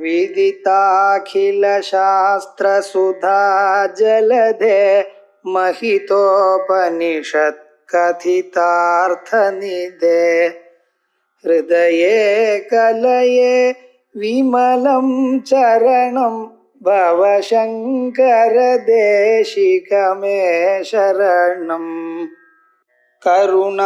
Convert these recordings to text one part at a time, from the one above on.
विदिताखिलशास्त्रसुधा जलधे महितोपनिषत् कथितार्थनिधे हृदये कलये विमलं चरणं भवशङ्कर देशिकमे शरणम् करुणावरुणालय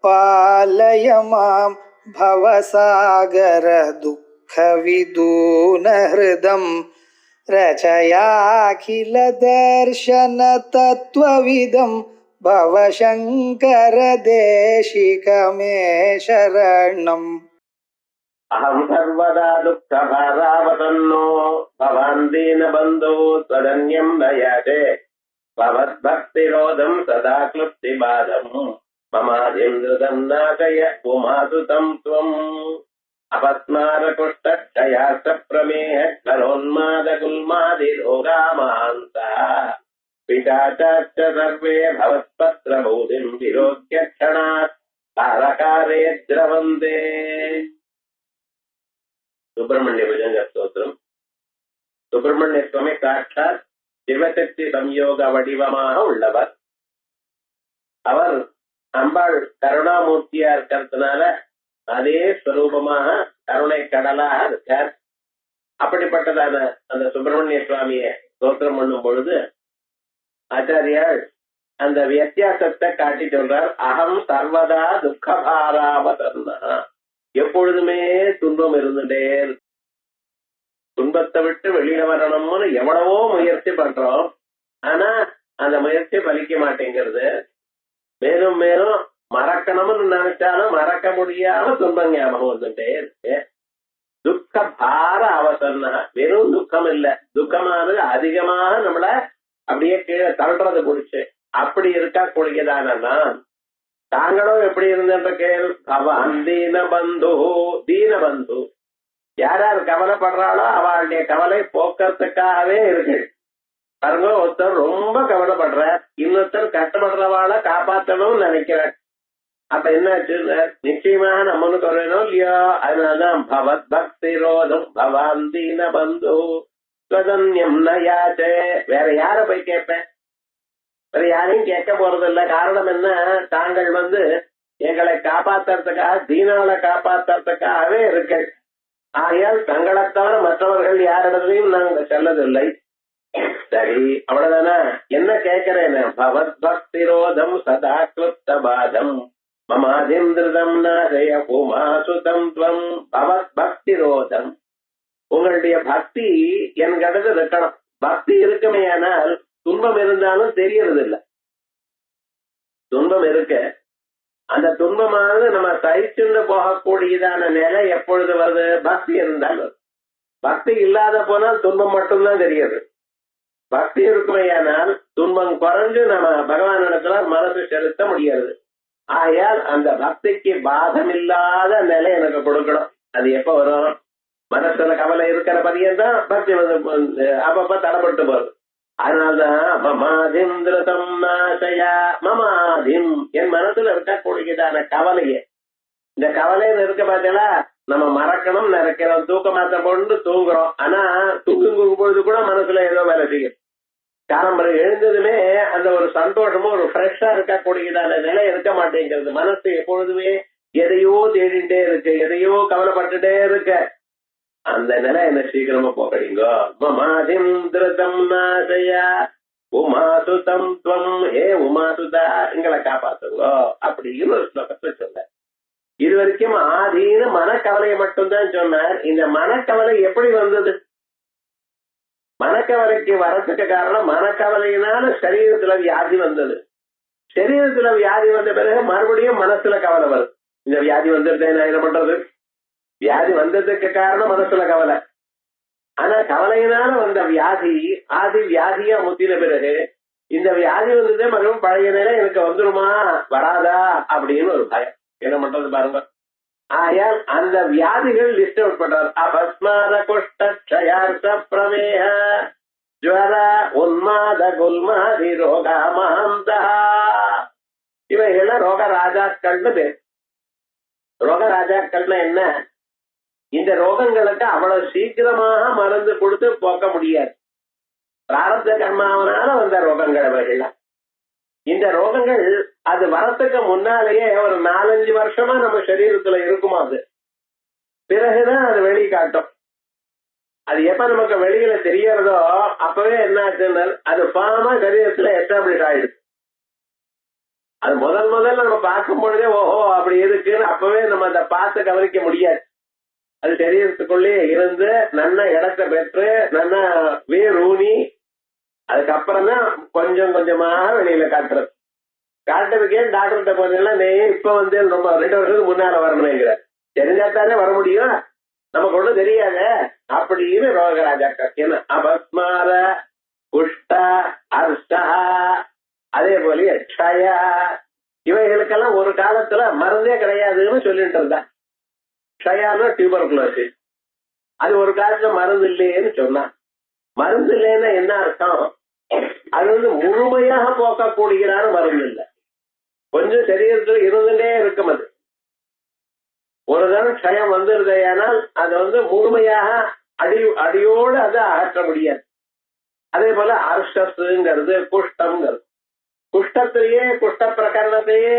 पालय मां भवसागर दुःखविदूनहृदं रचयाखिलदर्शन तत्त्वविदं भवशङ्कर देशिकमे शरणम् अहं सर्वदा दुःखभारावतन्नो भवान् दीनबन्धो त्वदन्यं न याचे भवद्भक्तिरोधं सदा क्लुप्तिबाधम् ममादिन्द्रदं नाशय पुमासुतं त्वम् अपस्मारकुष्ठक्षयार्थप्रमेह करोन्मादगुल्मादिरोगामान्ता पिशाचाश्च सर्वे भवत्पत्रभूतिं विरोध्य क्षणात् तारकारे द्रवन्ते. சுப்பிரமணிய புஜங்க ஸ்தோத்திரம். சுப்பிரமணிய சுவாமி சாட்சாத் சிவசக்தி சம்யோக வடிவமாக உள்ளவர். அவர் அம்பாள் கருணாமூர்த்தியா இருக்கிறதுனால அதே ஸ்வரூபமாக கருணை கடலாக இருக்கார். அப்படிப்பட்டதான அந்த சுப்பிரமணிய சுவாமிய ஸ்தோத்திரம் பண்ணும் பொழுது ஆச்சாரியால் அந்த வித்தியாசத்தை காட்டி சொல்றார். அகம் சர்வதா துக்கபாராவதன்னா, எப்பொழுதுமே துன்பம் இருந்துட்டே, துன்பத்தை விட்டு வெளியில வரணும்னு எவ்வளவோ முயற்சி பண்றோம். ஆனா அந்த முயற்சி பலிக்க மாட்டேங்கிறது. மேலும் மேலும் மறக்கணும்னு நினைச்சாலும் மறக்க முடியாம துன்பம் ஞாபகம் வந்துட்டே இருக்கு. துக்க பார அவசன்னா, வெறும் துக்கம் இல்ல, துக்கமானது அதிகமாக நம்மள அப்படியே கீழே தள்ளுறது குடிச்சு அப்படி இருக்கா கூடியதானா தாங்களும் எப்படி இருந்த கேள். அவன் தீனபந்து, தீனபந்து யார் யார் கவலைப்படுறாளோ அவளுடைய கவலை போக்குறதுக்காகவே இருக்கு. பாருங்க, ஒருத்தர் ரொம்ப கவலைப்படுற, இன்னொருத்தர் கஷ்டப்படுறவாளை காப்பாற்றணும்னு நினைக்கிறார். அப்ப என்னாச்சு, நிச்சயமாக நம்மளுக்கு வரணும் இல்லையோ. அதனாலதான் பவத் பக்தி ரோதம் பவான் தீனபந்து ஸ்வதன்யம் நயாச்சே. வேற யார போய் கேட்பேன்? வேற யாரையும் கேட்க போறது இல்ல. காரணம் என்ன, தாங்கள் எங்களை காப்பாத்துறதுக்காக, தீனால காப்பாத்துறதுக்காகவே இருக்கு. ஆகையால் தங்களை தவிர மற்றவர்கள் யாரிடத்தையும் நாங்கள் செல்லதில்லை. சரி, அவ்வளவுதானே. என்ன கேட்கிறேன், பவத் பக்திரோதம் சதா கிருப்த பாதம் மமாதிந்திரதம் நாதய உமாசுதம் துவம். பவத் பக்திரோதம், உங்களுடைய பக்தி என்கிறது இருக்கணும். பக்தி இருக்குமே, ஆனால் துன்பம் இருந்தாலும் தெரியறது இல்லை. துன்பம் இருக்க, அந்த துன்பமானது நம்ம சகிச்சுண்டு போகக்கூடியதான நிலை எப்பொழுது வருது? பக்தி இருந்தால் வருது. பக்தி இல்லாத போனால் துன்பம் மட்டும்தான் தெரியுது. பக்தி இருக்குமையானால் துன்பம் குறைஞ்சு நம்ம பகவான் இடத்துல மனசு செலுத்த முடியாது. ஆகையால் அந்த பக்திக்கு பாதம் இல்லாத நிலை எனக்கு கொடுக்கணும். அது எப்ப வரும்? மனசுல கவலை இருக்கிற பரியந்தான் பக்தி அப்பப்ப தடப்பட்டு போகுது. அதனால்தான் மமாதிந்திரதம் நாசயா, மமாதிம் என் மனசுல இருக்கக்கூடியதான கவலைய, இந்த கவலைன்னு இருக்க பார்த்தீங்களா, நம்ம மறக்கணும் நினைக்கிறோம், தூக்க மாத்திரம் போட்டு தூங்குறோம். ஆனா தூங்கும் பொழுது கூட மனசுல ஏதோ வேலை செய்யும். காலம்பரை எழுந்ததுமே அந்த ஒரு சந்தோஷமும் ஒரு ஃப்ரெஷ்ஷா இருக்கக்கூடியதான நிலை இருக்க மாட்டேங்கிறது. மனசு எப்பொழுதுமே எதையோ தேடிட்டே இருக்கு, எதையோ கவலைப்பட்டுட்டே இருக்க. அந்த நிலை என்ன சீக்கிரமா போகறீங்கோ. மமாதிந்திரதம் நாசயா உமாசுதம் துவம். ஏ உமாசுதா, எங்களை காப்பாத்துங்கோ அப்படின்னு ஒரு ஸ்லோகத்தை சொல்ல. இது வரைக்கும் ஆதீன மனக்கவலையை மட்டும்தான் சொன்னார். இந்த மனக்கவலை எப்படி வந்தது? மனக்கவலைக்கு வரத்துக்கு காரணம், மனக்கவலையினால சரீரத்துல வியாதி வந்தது. சரீரத்துல வியாதி வந்த பிறகு மறுபடியும் மனசுல கவலை வருது. இந்த வியாதி வந்துருந்தேன், நான் என்ன பண்றது? வியாதி வந்ததுக்கு காரணம் மனசுல கவலை. ஆனா கவலையினால வந்த வியாதி ஆதி வியாதியா முத்தின பிறகு இந்த வியாதி வந்ததே மறுபடியும் பழைய நிலை எனக்கு வந்துருமா வராதா அப்படின்னு ஒரு பயம். என்ன பண்றது பாருங்க. ஆயால் அந்த வியாதிகள் லிஸ்ட் அவுட் பண்றார். அபஸ்மார குஷ்டக்ஷயார்த்த பிரமேஹ ஜ்வர உன்மாத குல்மாதி ரோகா மஹந்தா. இவைகள் ரோக ராஜாக்கள்னு பேர். ரோக ராஜாக்கள்னா என்ன? இந்த ரோகங்களுக்கு அவ்வளவு சீக்கிரமாக மருந்து கொடுத்து போக்க முடியாது. பிராரப்த கர்மாவனால வந்த ரோகங்கள் அவைகள்லாம். இந்த ரோகங்கள் அது வரத்துக்கு முன்னாலேயே ஒரு 4-5 வருஷமா நம்ம சரீரத்துல இருக்குமா, அது பிறகுதான் அது வெளி காட்டும். அது எப்ப நமக்கு வெளியில தெரியறதோ அப்பவே என்ன ஆச்சுன்னா அது பாமா சரீரத்துல எஸ்டாப்ளிஷ் ஆயிடுது. அது முதல்ல நம்ம பார்க்கும் பொழுதே ஓஹோ அப்படி இருக்குன்னு அப்பவே நம்ம அதை பார்த்து கவனிக்க முடியாது. அது சரீரத்துக்குள்ளே இருந்து நல்ல இடத்தை பெற்று நல்ல வேர் ஊனி அதுக்கப்புறம் தான் கொஞ்சம் கொஞ்சமாக வெளியில காட்டுறது. காட்டுறதுக்கே டாக்டர்கிட்ட போனீங்கன்னா நீ இப்ப வந்து ரொம்ப 2 வருஷத்துக்கு முன்னால வரணுங்கிற, தெரிஞ்சாத்தானே வர முடியும், நமக்கு ஒண்ணும் தெரியாத அப்படின்னு ரோகராஜாக்கள் அபஸ்மார குஷ்ட அர்ஷ்டா அதே போல க்ஷய இவைகளுக்கெல்லாம் ஒரு காலத்துல மருந்தே கிடையாதுன்னு சொல்லிட்டு இருந்தா. க்ஷயானா டியூபர்குலோசிஸ், அது ஒரு காலத்துல மருந்து இல்லையேன்னு சொன்னா. மருந்து இல்லைன்னா என்ன அர்த்தம்? அது வந்து முழுமையாக போக்கக்கூடியதான மருந்து இல்லை, கொஞ்சம் சரீரத்துல இருந்துட்டே இருக்கும். அது ஒரு தடவை க்ஷயம் வந்துருதையானால் அதை வந்து முழுமையாக அடியோடு அதை அகற்ற முடியாது. அதே போல அர்ஷஸ்ங்கிறது குஷ்டம்ங்கிறது, குஷ்டத்திலேயே குஷ்ட பிரகரணத்தையே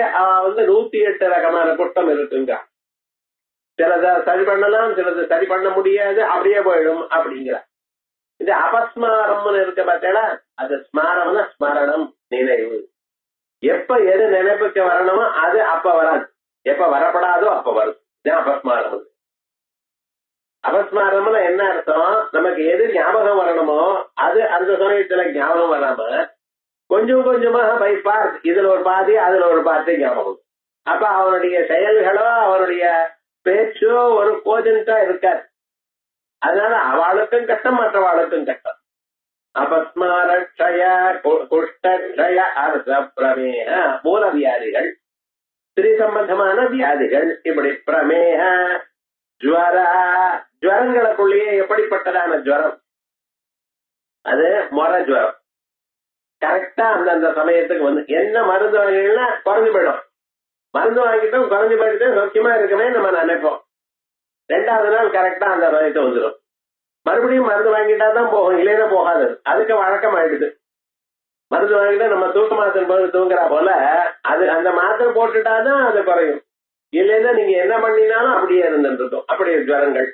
வந்து 108 ரகமான குஷ்டம் இருக்குங்க. சிலதை சரி பண்ணலாம், சிலது சரி பண்ண முடியாது, அப்படியே போயிடும் அப்படிங்கிற. இந்த அபஸ்மாரம்னு இருக்க பார்த்தேன்னா அது ஸ்மாரம்னா ஸ்மரணம், நினைவு. எப்ப எது நினைப்புக்கு வரணுமோ அது அப்ப வராது, எப்ப வரப்படாதோ அப்ப வரும். அபஸ்மாரம். அபஸ்மாரம்னா என்ன அர்த்தம்? நமக்கு எது ஞாபகம் வரணுமோ அது அந்த சமயத்துல ஞாபகம் வராம கொஞ்சம் கொஞ்சமாக பை பார்ட், இதுல ஒரு பாதி அதுல ஒரு பாதி ஞாபகம். அப்ப அவனுடைய செயல்களோ அவனுடைய பேச்சோ ஒரு கோஜென்டா இருக்காது. அதனால அவளுக்கும் கஷ்டம், மற்றவாளுக்கும் கஷ்டம். அபஸ்மாரக்ஷய குஷ்டக்ஷய அர்த்த பிரமேக மூல வியாதிகள், ஸ்திரீ சம்பந்தமான வியாதிகள், இப்படி பிரமேக ஜுவர, ஜுவரங்களுக்குள்ளேயே எப்படிப்பட்டதான ஜுவரம்? அது மொர ஜுவரம். கரெக்டா அந்தந்த சமயத்துக்கு வந்து என்ன மருந்து வாங்கினா குறைஞ்சு போயிடும். மருந்து வாங்கிட்டோம் குறைஞ்சு போயிட்டு சௌக்கியமா இருக்குமே நம்ம நினைப்போம். 2வது நாள் கரெக்டா அந்த சமயத்தை வந்துடும். மறுபடியும் மருந்து வாங்கிட்டா தான் போகும், இல்லைன்னா போகாது. அதுக்கு வழக்கம் ஆயிடுது. மருந்து வாங்கிட்டா நம்ம தூக்க மாத்திரை போது தூங்குறா போல அது அந்த மாத்திரை போட்டுட்டாதான் அது குறையும். இல்லைன்னா நீங்க என்ன பண்ணினாலும் அப்படியே இருந்துருக்கும். அப்படியே ஜுவரங்கள்,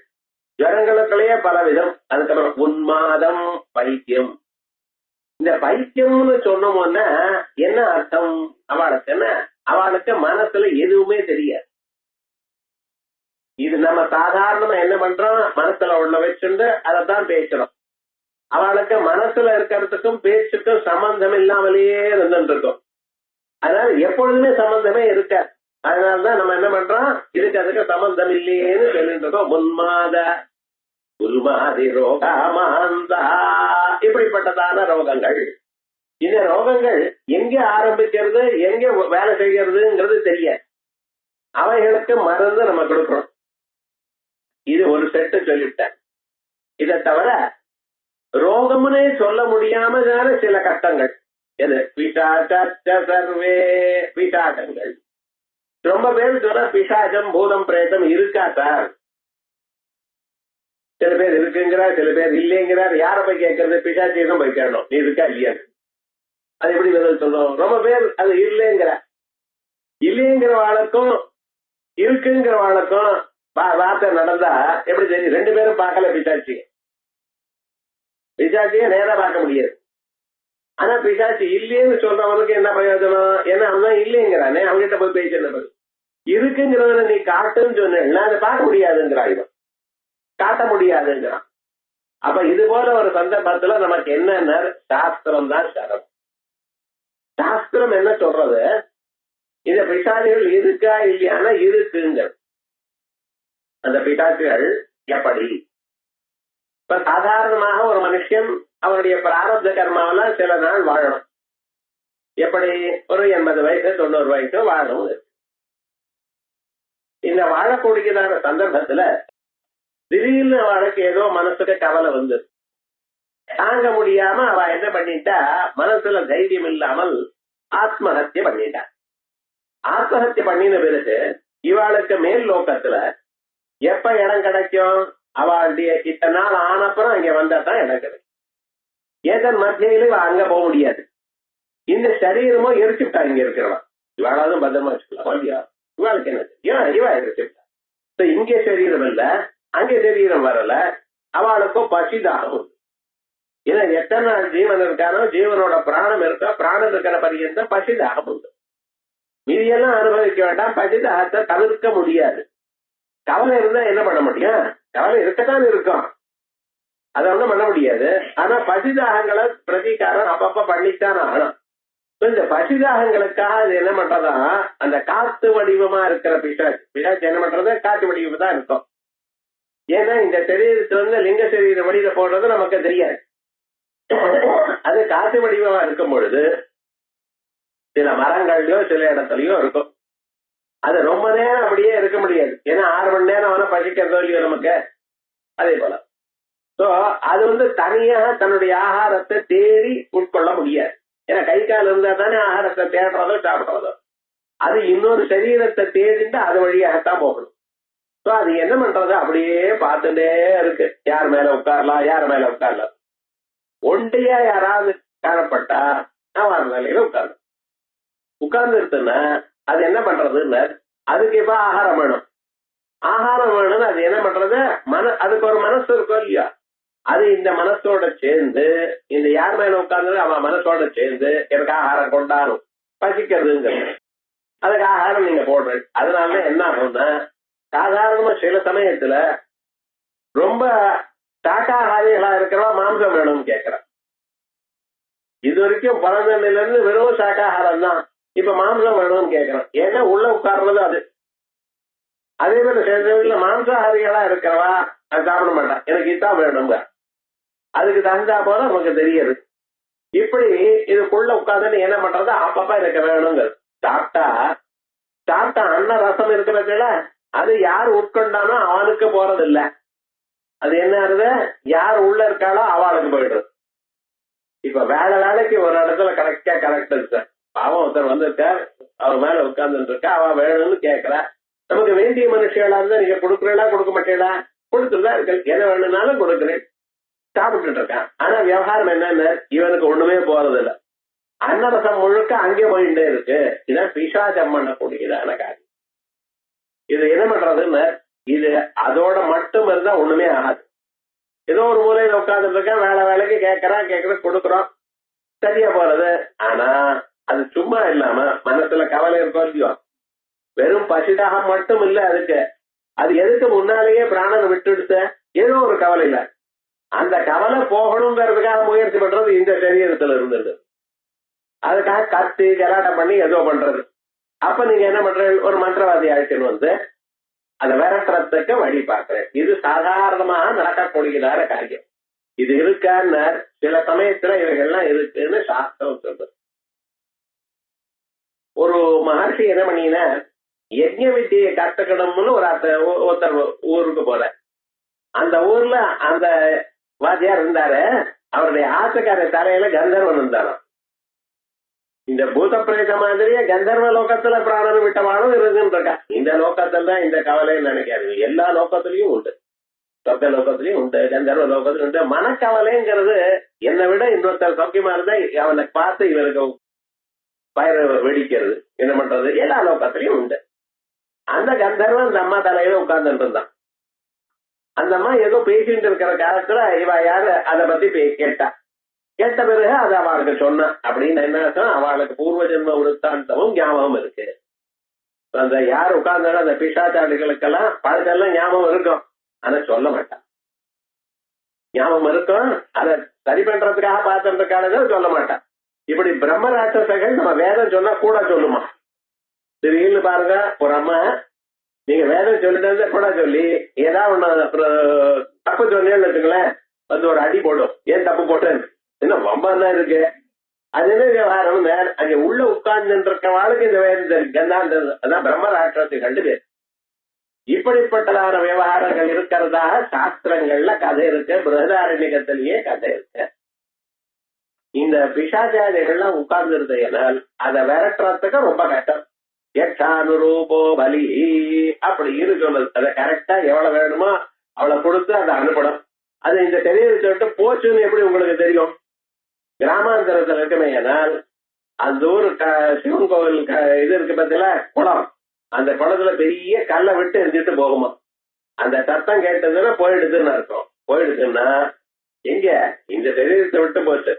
ஜுவரங்களுக்குள்ளேயே பல விதம். அதுக்கப்புறம் உன்மாதம், பைத்தியம். இந்த பைத்தியம்னு சொன்னோம்னா என்ன அர்த்தம்? அவளுக்கு என்ன, அவளுக்கு மனசுல எதுவுமே தெரியாது. இது நம்ம சாதாரணமா என்ன பண்றோம், மனசுல உள்ள வச்சுட்டு அதைத்தான் பேசுறோம். அவளுக்கு மனசுல இருக்கிறதுக்கும் பேச்சுக்கும் சம்பந்தம் இல்லாமலேயே இருந்துட்டு இருக்கோம். அதனால எப்பொழுதுமே சம்பந்தமே இருக்காது. அதனாலதான் நம்ம என்ன பண்றோம், இதுக்கு அதுக்கு சம்பந்தம் இல்லையேன்னு சொல்லிட்டு இருக்கோம். உன்மாத உல்மாதி ரோகமாந்தா, இப்படிப்பட்டதான ரோகங்கள். இந்த ரோகங்கள் எங்க ஆரம்பிக்கிறது எங்க வேலை செய்கிறதுங்கிறது தெரியாது. அவைகளுக்கு மருந்து நம்ம கொடுக்கிறோம். இது ஒரு செட்டு சொல்லிவிட்டேன். இதை தவிர ரோகம்னே சொல்ல முடியாம சில கஷ்டங்கள். எது? சர்வே பிசாசங்கள். ரொம்ப பேர் சொல்ற பிசாசம் பூதம் பிரேதம் இருக்கா சார்? சில பேர் இருக்குங்கிறார், சில பேர் இல்லைங்கிறார். யார போய் கேட்கறது? பிசாச்சியம் போய் கேட்கணும், நீ இருக்கா இல்லையா? அது எப்படி பதில் சொல்றோம்? ரொம்ப பேர் அது இல்லைங்கிற, இல்லைங்கிற வாளுக்கும் இருக்குங்கிற வாளுக்கும் வார்த்தை நடந்தா எப்படி தெரியும்? 2 பேரும் பார்க்கல பிசாச்சி. பிசாச்சியை நேரா பார்க்க முடியாது. ஆனா பிசாச்சி இல்லைன்னு சொல்றவனுக்கு என்ன பிரயோஜனம்? ஏன்னா அவன் இல்லைங்கிறானே, அவன்கிட்ட போய் பேச இருக்குங்கிறத நீ காட்டுன்னு சொன்னா அதை பார்க்க முடியாதுங்கிறான், காட்ட முடியாதுங்கிறான். அப்ப இது போல ஒரு சந்தர்ப்பத்துல நமக்கு என்னன்னா சாஸ்திரம் தான் சரம். சாஸ்திரம் என்ன சொல்றது? இந்த பிசாசுகள் இருக்கா இல்லையானா இருக்குங்க. அந்த பிசாசுகள் எப்படி? இப்ப சாதாரணமாக ஒரு மனுஷன் அவனுடைய பிராரப்த கர்மாவெல்லாம் சில நாள் வாழணும். எப்படி? ஒரு 80 வயசு 90 வயசு வாழணும். இந்த வாழக்கூடியதான சந்தர்ப்பத்துல திடீர்னு அவளுக்கு ஏதோ மனசுக்கு கவலை வந்து தாங்க முடியாம அவ என்ன பண்ணிட்டா, மனசுல தைரியம் இல்லாமல் ஆத்மஹத்திய பண்ணிட்டா. ஆத்மஹத்திய பண்ணின பிறகு இவாளுக்கு மேல் லோகத்துல எப்ப இடம் கிடைக்கும்? அவளுடைய இத்தனை நாள் ஆனப்புறம் அங்க வந்தா தான் இடம் கிடைக்கும். ஏதன் மத்தியில இவ அங்க போக முடியாது. இந்த சரீரமோ எரிச்சுட்டா இங்க இருக்கிறவா, இவாளாவது பத்திரமா வச்சுக்கலாம் இல்லையா? இவாளுக்கு என்ன தெரியும்? இவா எரிச்சுட்டா. இங்க சரீரம் இல்ல, அங்க சரீரம் வரல, அவளுக்கோ பசிதாகும். ஏன்னா எத்தனை நாள் ஜீவன் இருக்கானோ, ஜீவனோட பிராணம் இருக்கா, பிராணம் இருக்கிற பரியந்தம் பசிதாகம் உண்டு. மீதியெல்லாம் அனுபவிக்க வேண்டாம், பசிதாகத்தை தவிர்க்க முடியாது. கவலை இருந்தா என்ன பண்ண முடியும்? கவலை இருக்கத்தான் இருக்கும், அதை ஒண்ணும் பண்ண முடியாது. ஆனா பசிதாகங்களை பிரதீகாரம் அப்பப்ப பண்ணித்தான் ஆகணும். இந்த பசிதாகங்களுக்காக அது என்ன பண்றதா, அந்த காத்து வடிவமா இருக்கிற பிசாச்சு என்ன பண்றது? காத்து வடிவம் தான் இருக்கும். ஏன்னா இந்த சரீரத்துல இருந்து லிங்க சரீர வடியில போடுறது நமக்கு தெரியாது. அது காத்து வடிவமா இருக்கும் பொழுது சில மரங்கள்லயோ சில இடத்துலயோ இருக்கும். அது ரொம்ப நேரம் அப்படியே இருக்க முடியாது. ஏன்னா 6 மணி நேரம் அவனை பசிக்கிறதோ இல்லையோ நமக்கு. அதே போல சோ அது தனியாக தன்னுடைய ஆகாரத்தை தேடி உட்கொள்ள முடியாது. ஏன்னா கை கால் இருந்தா தானே ஆகாரத்தை தேடுறதோ சாப்பிடுறதோ. அது இன்னொரு சரீரத்தை தேடிட்டு அது வழியாகத்தான் போகணும். சோ அது என்ன பண்றது? அப்படியே பார்த்துட்டே இருக்கு. யார் மேல உட்காரலாம், யார் மேல உட்காரலாம். ஒண்டியா யாராவது காணப்பட்டா அவன் நிலையில உட்கார்ந்து இருக்குன்னா அது என்ன பண்றதுன்னு, அதுக்கு இப்ப ஆகாரம் வேணும். ஆகாரம் வேணும்னு அது என்ன பண்றது? அதுக்கு ஒரு மனசு இருக்கும் இல்லையா? அது இந்த மனசோட சேர்ந்து, இந்த யார் மேல உட்கார்ந்து அவன் மனசோட சேர்ந்து எனக்கு ஆகாரம் கொண்டாடும், பசிக்கிறதுங்கிறது. அதுக்கு ஆகாரம் நீங்க போடுற. அதனால என்ன ஆகும்னா, சாதாரணமா சில சமயத்துல ரொம்ப சாக்காகாரிகளா இருக்கிறவா மாம்சம் வேணும்னு கேட்கிறான். இது வரைக்கும் பிறந்ததுல இருந்து வெறும் சாக்காகாரம் தான், இப்ப மாம்சம் வேணும்னு கேட்கிறான். ஏன்னா உள்ள உட்கார்றது அது. அதே மாதிரி சில மாம்சாகாரிகளா இருக்கிறவா அது சாப்பிட மாட்டான், எனக்கு இதான் வேணுங்க. அதுக்கு தகுந்தா போல நமக்கு தெரியுது. இப்படி இதுக்குள்ள உட்கார்ந்து என்ன பண்றது? அப்பப்ப எனக்கு வேணுங்க. சாப்பிட்டா அன்ன ரசம் இருக்கிறதுல அது யார் உட்கொண்டானோ அவனுக்கு போறது இல்ல. அது என்ன ஆகுது? யார் உள்ள இருக்காளோ அவளுக்கு போயிடுறது. இப்ப வேலைக்கு ஒரு இடத்துல கரெக்ட் சார், பாவம் ஒருத்தர் வந்திருக்கார், அவர் மேல உட்கார்ந்து இருக்கா, அவ வேணும்னு கேட்கிறா. நமக்கு வேண்டிய மனுஷங்களா இருந்தா நீங்க கொடுக்குறீங்களா கொடுக்க மாட்டீங்களா? கொடுத்துதான் இருக்கு, என்ன வேணும்னாலும் கொடுக்குறேன், சாப்பிட்டு இருக்கான். ஆனா விவகாரம் என்னன்னு, இவனுக்கு ஒண்ணுமே போறது இல்ல. அன்னரசம் முழுக்க அங்கே போயிட்டே இருக்கு. இதான் பிசாசம் பண்ணக்கூடியதான காரியம். இது என்ன பண்றதுன்னு, இது அதோட மட்டும் இருந்தா ஒண்ணுமே ஆகாது. ஏதோ ஒரு மூலையில உட்கார்ந்துட்டு இருக்கேன், வேலைக்கு கேட்கற கொடுக்குறோம், சரியா போறது. ஆனா அது சும்மா இல்லாம மனசுல கவலை இருக்கும் இல்லையோ? வெறும் பசிதாக மட்டும் இல்ல அதுக்கு. அது எதுக்கு முன்னாலேயே பிராணனை விட்டுடுத்த ஏதோ ஒரு கவலை இல்ல. அந்த கவலை போகணுங்கிறதுக்காக முயற்சி பண்றது இந்த சரீரத்துல இருந்தது. அதுக்காக கத்து கலாட்டம் பண்ணி ஏதோ பண்றது. அப்ப நீங்க என்ன பண்றீங்க? ஒரு மந்திரவாதி அழைச்சுன்னு அதை விரட்டுறதுக்கு வழி பார்க்கிறேன். இது சாதாரணமாக நடக்கக்கூடியதான காரியம். இது இருக்கான்னு சில சமயத்துல இவைகள்லாம் இருக்குன்னு சாஸ்திரம் சொல்றது. ஒரு மகர்ஷி என்ன பண்ணினா, யஜ்ஞ வித்தியை கத்துக்கணும்னு ஒருத்தர் ஊருக்கு போற. அந்த ஊர்ல அந்த வாத்தியார் இருந்தாரு. அவருடைய ஆசைக்கார தலையில கந்தர்வன் இருந்தாராம். இந்த பூத பிரேத மாதிரியே கந்தர்வ லோகத்துல பிராணம் விட்டவானும் இருக்குன்னு. இந்த லோகத்துல தான் இந்த கவலைன்னு நினைக்காது, எல்லா லோகத்திலயும் உண்டு. சொர்க்க லோகத்திலயும் உண்டு, கந்தர்வ லோகத்திலும் உண்டு. மனக்கவலைங்கிறது என்னை விட இன்னொருத்தர் சௌக்கியமா இருந்தா அவனை பார்த்து இவருக்கு பயிர வெடிக்கிறது, என்ன பண்றது, எல்லா லோகத்திலயும் உண்டு. அந்த கந்தர்வன் அந்த அம்மா தலையில உட்கார்ந்துட்டு இருந்தான். அந்த அம்மா ஏதோ பேசிட்டு இருக்கிற காலத்துல இவ யாரு அதை பத்தி கேட்டா. கேட்ட பிறகு அது அவளுக்கு சொன்ன. அப்படின்னு என்ன அவளுக்கு பூர்வ ஜென்ம விருத்தாந்தமும் ஞாபகம் இருக்கு. அந்த யார் உட்கார்ந்தாலும் அந்த பிசாச்சாடிகளுக்கெல்லாம் பழக்கெல்லாம் ஞாபகம் இருக்கும், ஆனா சொல்ல மாட்டான். ஞாபகம் இருக்கும், அதை சரி பண்றதுக்காக பார்த்துட்டு சொல்ல மாட்டான். இப்படி பிரம்ம ராட்சசர்கள் நம்ம வேதம் சொன்னா கூட சொல்லுமா? திடீர்னு பாருங்க, ஒரு அம்மா நீங்க வேதம் சொல்லிட்டு கூட சொல்லி ஏதாவது தப்பு சொன்னேன்னு வச்சுங்களேன், ஒரு அடி போடும். ஏன் தப்பு போட்டேன், என்ன ரொம்ப தான் இருக்கு, அது என்ன விவகாரம்? அங்க உள்ள உட்கார்ந்து இருக்கவாளுக்கு இந்த வேதம் தெரியும். அதான் பிரம்ம ராட்சசர்கள் பேர். இப்படிப்பட்டதான விவகாரங்கள் இருக்கிறதாக சாஸ்திரங்கள்ல கதை இருக்கு. பிருஹதாரண்யகத்திலேயே கதை இருக்கு. இந்த பிசாச்சாரிகள்லாம் உட்கார்ந்து இருந்தேனால் அதை விரட்டுறதுக்கு ரொம்ப கஷ்டம். யக்ஷானுரூபோ பலி அப்படின்னு சொல்லுது. அதை கரெக்டா எவ்வளவு வேணுமோ அவளை கொடுத்து அதை அனுப்பணும். அது இந்த சரீரத்தை விட்டு போச்சுன்னு எப்படி உங்களுக்கு தெரியும்? கிராமாந்தரத்துல இருக்குமே, ஆனால் அந்த ஊர் சிவன் கோவில் இது இருக்கு பத்தில குளம், அந்த குளத்துல பெரிய கல்லை விட்டு எரிஞ்சிட்டு போகுமா. அந்த சத்தம் கேட்டதுன்னா போயிடுதுன்னு அர்த்தம். போயிடுதுன்னா எங்க இந்த சரீரத்தை விட்டு போச்சு,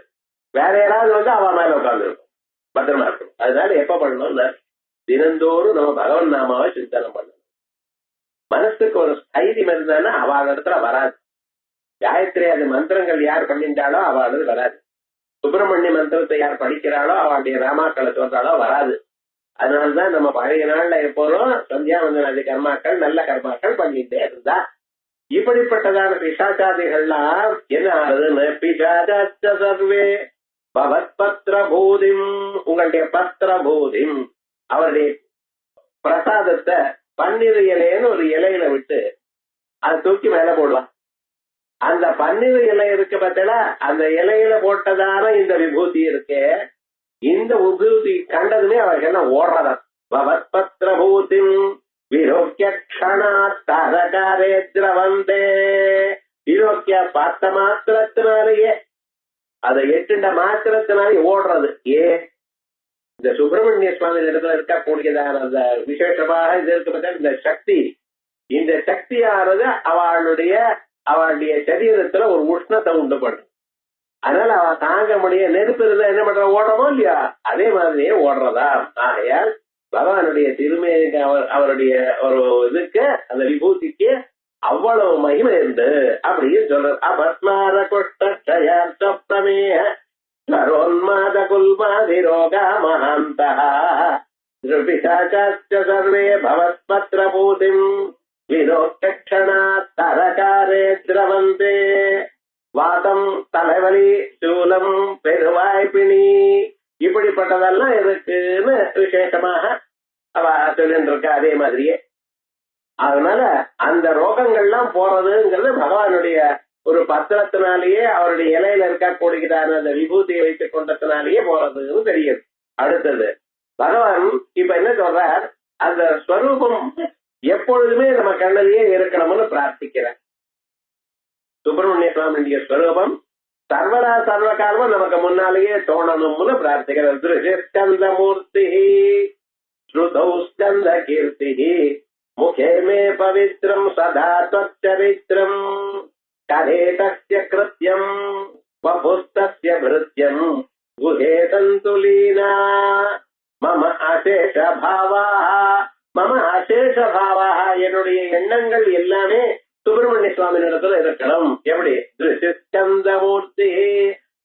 வேற யாராவது வந்து அவ மேல உட்காந்துருக்கும், பத்திரமா இருக்கும். அதனால எப்ப பண்ணணும்னா தினந்தோறும் நம்ம பகவன் நாமாவை சிந்தனை பண்ணணும். மனசுக்கு ஒரு ஸ்தைரியம் இருந்தானா அவள் இடத்துல வராது. காயத்ரி அது மந்திரங்கள் யார் பண்ணிட்டாலோ அவள் வராது. சுப்பிரமணிய மந்திரத்தை யார் படிக்கிறாளோ அவளுடைய ராமாக்களை சொல்றாளோ வராது. அதனால்தான் நம்ம பழைய நாள்ல எப்போதும் சந்தியாவந்தனாதி கர்மாக்கள் நல்ல கர்மாக்கள் பண்ணிட்டே இருந்தா. இப்படிப்பட்டதான பிசாச்சாதிகள்லாம் என்ன ஆகுதுன்னு, பிசாச்ச சர்வே பவத் பத்ர பூதிம், உங்களுடைய பத்திர பூதிம், அவருடைய பிரசாதத்தை பன்னிரு இலைன்னு ஒரு இலையில விட்டு அதை தூக்கி மேல போடுவான். அந்த பன்னிரு இலை இருக்கு பார்த்தா, அந்த இலையில போட்டதான இந்த விபூதி இருக்கு. இந்த விபூதி கண்டதுமே அவருக்கு என்ன ஓடுறதான். பவத் பத்ர பூதிம் விரோக்கிய க்ஷணாரே திரவந்தே, விரோக்கிய பார்த்த மாத்திரத்தினாலேயே, அதை எட்டுண்ட மாத்திரத்தினாலே ஓடுறது. இந்த சுப்பிரமணிய சுவாமி இடத்துல இருக்கக்கூடியதான அந்த விசேஷமாக இது இருக்கு பார்த்தா இந்த சக்தி, இந்த சக்தியானது அவளுடைய சரீரத்துல ஒரு உஷ்ணத்தை உண்டு பண்ணும். அதனால அவ தாங்க முடிய நெருப்பு இருந்தா என்ன பண்ற, ஓடுறமோ இல்லையா, அதே மாதிரியே ஓடுறதா. ஆகையால் பகவானுடைய திருமே அவருடைய ஒரு இதுக்கு அந்த விபூதிக்கு அவ்வளவு மகிமை இருந்து அப்படின்னு சொல்றது. அபஸ்மார குஷ்டமேக சரோன்மாத குல்மாதி ரோகா மகாந்தா சர்வே பவத் பத்ர பூதிம் விரோக்ஷணாத் தரகாரே திரவந்தே. வாதம், தலைவலி, சூலம், பெருவாய்ப்பிணி, இப்படிப்பட்டதெல்லாம் இருக்குன்னு விசேஷமாக அவ சொல்லிட்டு இருக்க. அதே மாதிரியே அதனால அந்த ரோகங்கள்லாம் போறதுங்கிறது பகவானுடைய ஒரு பத்திரத்தினாலேயே, அவருடைய இலையில இருக்கக்கூடியதான அந்த விபூதியை வைத்துக் கொண்டதுனாலேயே போறதுன்னு தெரியுது. அடுத்தது பகவான் இப்ப என்ன சொல்றார், அந்த ஸ்வரூபம் எப்பொழுதுமே நம்ம கண்ணிலேயே இருக்கணும்னு பிரார்த்திக்கிறார். சுப்பிரமணிய சுவாமியுடைய ஸ்வரூபம் சர்வதா சர்வ காலமும் நமக்கு முன்னாலேயே தோணணும்னு பிரார்த்திக்கிறார். திருஷ்கந்த மூர்த்தி ஸ்ருதௌ ஸ்கந்த கீர்த்தி முகே மே பவித்ரம் சதா त्वच्चरित्रम् கரே தஸ்ய கிருத்யம் வபுஸ்தஸ்ய பிருத்யம் குஹே சந்துலீனா மம அசேஷ பாவாஹ மம அசேஷ பாவாஹ, என்னுடைய எண்ணங்கள் எல்லாமே சுப்பிரமணிய சுவாமி இடத்துல இருக்கணும். எப்படி திருஷ்கந்த மூர்த்தி,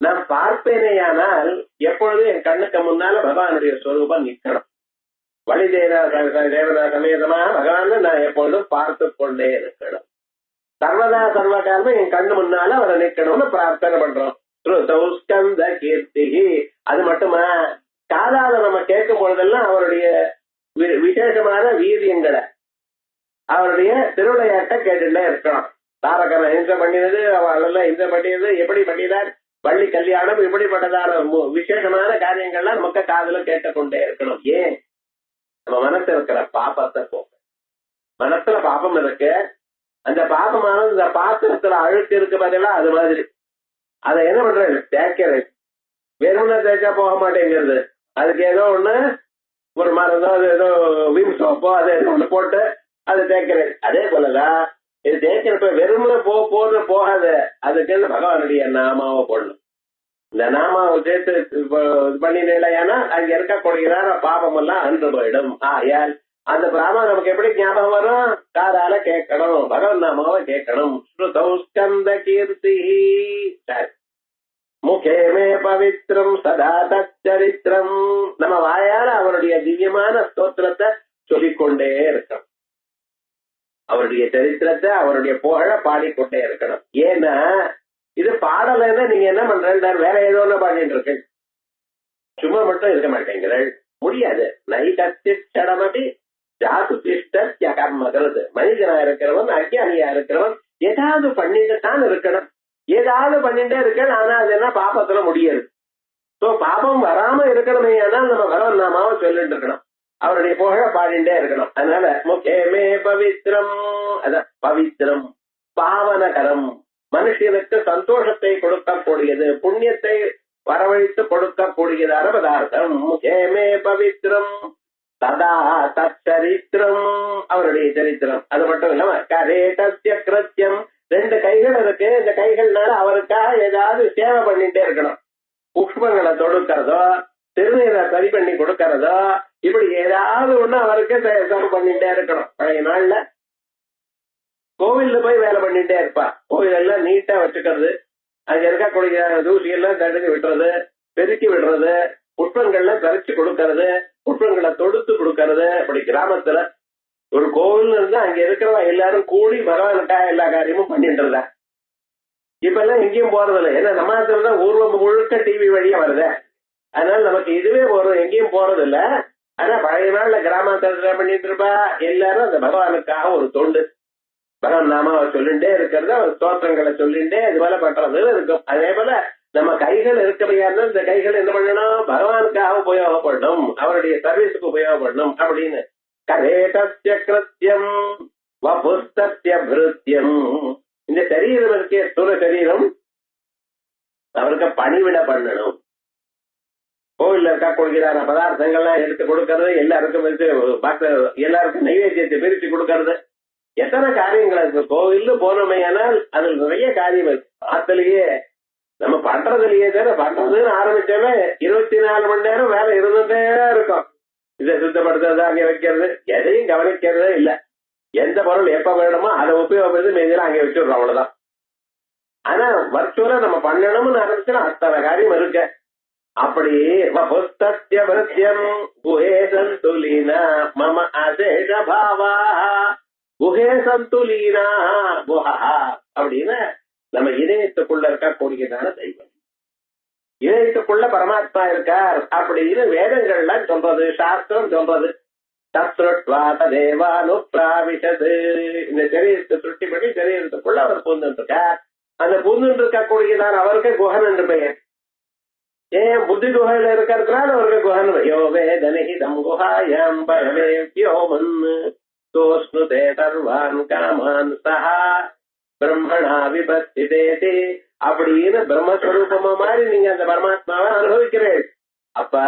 நான் பார்ப்பேனேயானால் எப்பொழுதும் என் கண்ணுக்கு முன்னால பகவானுடைய ஸ்வரூபம் நிற்கணும். வழி தேவனா சமேதமாக பகவான நான் எப்பொழுதும் பார்த்து கொண்டே இருக்கணும். சர்வதா சர்வ காலமும் என் கண்ணு முன்னால அவரை நிற்கணும்னு பிரார்த்தனை பண்றோம். ஸ்கந்த கீர்த்தி, அது மட்டுமா, காதால நம்ம கேட்கும் பொழுதெல்லாம் அவருடைய விசேஷமான வீரியங்களை, அவருடைய திருவிளையாட்டை கேட்டுட்டே இருக்கணும். தாரகனை இன்ச பண்ணினது, அவள் இன்ச பண்ணியது, எப்படி பண்ணினார், பள்ளி கல்யாணம், இப்படிப்பட்டதான விசேஷமான காரியங்கள்லாம் நமக்கு காதுல கேட்டுக்கொண்டே இருக்கணும். ஏன், நம்ம மனசுல இருக்கிற பாப்பத்தை போக்க. மனசுல பாப்பம் இருக்கு, அந்த பாப்பமான இந்த பாத்திரத்துல அழுக்கு இருக்கு பார்த்தீங்களா, அது மாதிரி அதை என்ன பண்றது, தேய்க்கிறது. வெறும்னா தேய்ச்சா போக மாட்டேங்கிறது. அதுக்கு ஏதோ ஒண்ணு, ஒரு மருந்தோ அது ஏதோ விம் சோப்போ அது ஏதோ ஒண்ணு போட்டு அது தேய்க்கிறது. அதே போலதான் இது தேய்க்கிறப்ப வெறும்ல போகாது, அதுக்கு பகவானுடைய நாமாவை போடணும். இந்த நாமாவை சேர்த்து பண்ணினா அங்க இருக்கக்கூடியதான பாபம் எல்லாம் அன்று போயிடும். ஆயால் அந்த பிராமா நமக்கு எப்படி ஞாபகம் வரும், காதால கேட்கணும், பகவன் நாமாவை கேட்கணும். ஸ்ருதௌ ஸ்கந்த கீர்த்தி முகே மே பவித்ரம் சதா தச்சரித்திரம், நம்ம வாயால அவருடைய திவ்யமான ஸ்தோத்திரத்தை சொல்லிக்கொண்டே இருக்கணும். அவருடைய சரித்திரத்தை, அவருடைய புகழ பாடிக்கொண்டே இருக்கணும். ஏன்னா இது பாடலைன்னா நீங்க என்ன பண்ற, வேற ஏதோ ஒண்ணு பாடிட்டு இருக்கு, சும்மா மட்டும் இருக்க மாட்டேங்கிறள், முடியாது. நை கத்திடமபி ஜாது திஷ்ட கர்மகிறது. மனிதனா இருக்கிறவன், அஞ்ஞானியா இருக்கிறவன் ஏதாவது பண்ணிட்டு தான் இருக்கணும், ஏதாவது பண்ணிட்டே இருக்கணும். ஆனா அது என்ன, பாபத்துல முடியாது. சோ பாபம் வராம இருக்கணுமே, ஆனால் நம்ம பகவன் நாமாவை சொல்லிட்டு இருக்கணும். அவருடைய புகழ பாடிண்டே இருக்கணும். அதனால முகேமே பவித்ரம், அதான் பவித்ரம், பாவனகரம், மனுஷனுக்கு சந்தோஷத்தை கொடுக்கக்கூடியது, புண்ணியத்தை வரவழைத்து கொடுக்கக்கூடியதான பதார்த்தம். முகேமே பவித்ரம் ததா தச்சரித்திரம், அவருடைய சரித்திரம். அது மட்டும் இல்லாம கரேட்டஸ்ய கிருத்தியம், 2 கைகள் இருக்கு. இந்த கைகள்னால அவருக்காக ஏதாவது சேவை பண்ணிட்டே இருக்கணும். புஷ்பங்களை தொடுக்கிறதோ, திருநீரை சரி பண்ணி கொடுக்கறதோ, இப்படி ஏதாவது ஒண்ணு அவருக்கு சேவை பண்ணிட்டே இருக்கணும். பழைய நாள்ல கோவில்ல போய் வேலை பண்ணிட்டே இருப்பா. கோவில் எல்லாம் நீட்டா வச்சுக்கிறது, அங்க இருக்கக்கூடிய தூசி எல்லாம் தடுத்து விடுறது, பெருக்கி விடுறது, புஷ்பங்கள்ல பறிச்சு கொடுக்கறது, புஷ்பங்களை தொடுத்து கொடுக்கறது. அப்படி கிராமத்துல ஒரு கோவில் இருந்தா அங்க இருக்கிறவா எல்லாரும் கூடி பகவானுக்காக எல்லா காரியமும் பண்ணிட்டு இருந்தா. இப்ப எல்லாம் எங்கேயும் போறதில்லை. ஏன்னா நம்ம தான் ஊர்வம் முழுக்க டிவி வழியா வருது. அதனால நமக்கு இதுவே போறோம், எங்கேயும் போறது இல்ல. ஆனா பழைய நாள்ல கிராமத்துல பண்ணிட்டு இருப்பா. எல்லாரும் அந்த பகவானுக்காக ஒரு தொண்டு, பகவான் நாம சொல்லிண்டே இருக்கிறத, அவர் ஸ்தோத்திரங்களை சொல்லிண்டே இது போல பண்றது இருக்கும். அதே போல நம்ம கைகள் இருக்கலையா இருந்தா இந்த கைகள் என்ன பண்ணணும், பகவானுக்காக உபயோகப்படணும், அவருடைய சர்வீஸுக்கு உபயோகப்படணும் அப்படின்னு. கரேட்டஸ்ய கிருத்தியம் வபுஸ்தஸ்ய பிருத்தியம், இந்த சரீரம் இருக்கே ஸ்தூல சரீரம், அவருக்கு பணிவிட பண்ணணும். கோவில்ல இருக்கக்கூடியதான பதார்த்தங்கள்லாம் எடுத்து கொடுக்கறது, எல்லாருக்கும் எல்லாருக்கும் நைவேத்தியத்தை பிரிச்சு கொடுக்கறது, எத்தனை காரியங்கள் இருக்கு. கோவில்னு போனோமையானால் அதில் நிறைய காரியம் இருக்கு. ஆத்திலேயே நம்ம பண்றதுலயே தானே, பண்றதுன்னு ஆரம்பிச்சாலே 24 மணி நேரம் வேலை இருந்துட்டே இருக்கும். இதை சுத்தப்படுத்துறது, அங்க வைக்கிறது, எதையும் கவனிக்கிறதே இல்ல. எந்த பொருள் எப்ப வேணுமோ அதை உபயோகப்படுத்தி மெயினா அங்க வச்சுடுறோம், அவ்வளவுதான். ஆனா வர்ச்சுவலா நம்ம பண்ணணும்னு ஆரம்பிச்சா அத்தனை காரியம் இருக்கு. அப்படி குஹே சந்துலீனா மம அசேஷ பாவா, குஹே சந்துலீனா குஹா அப்படின்னு நம்ம இதயத்துக்குள்ள இருக்கக்கூடியதான தெய்வம், இதயத்துக்குள்ள பரமாத்மா இருக்கார் அப்படின்னு வேதங்கள்லாம் சொல்றது, சாஸ்திரம் சொல்றது. தேவானுப்ராவிஷது, இந்த சரீரத்தை சுட்டி பண்ணி சரீரத்துக்குள்ள அவர் பூந்துட்டு இருக்கார். அந்த பூந்துட்டு இருக்கக்கூடியதான் அவருக்கு குஹன் என்று பெயர். ஏன் புத்தி குகையில இருக்கிறதுனால அவருக்கு குஹன். யோ வேதனிஹிதம் குஹாயாம் பரமேவ்யோ மன்னு தோஸ்னுதே சர்வான் காமான் சஹா பிரம்மணா விபஸ்திதேதி அப்படின்னு பிரம்மஸ்வரூபமா மாதிரி நீங்க அந்த பரமாத்மாவை அனுபவிக்கிறீர்கள். அப்ப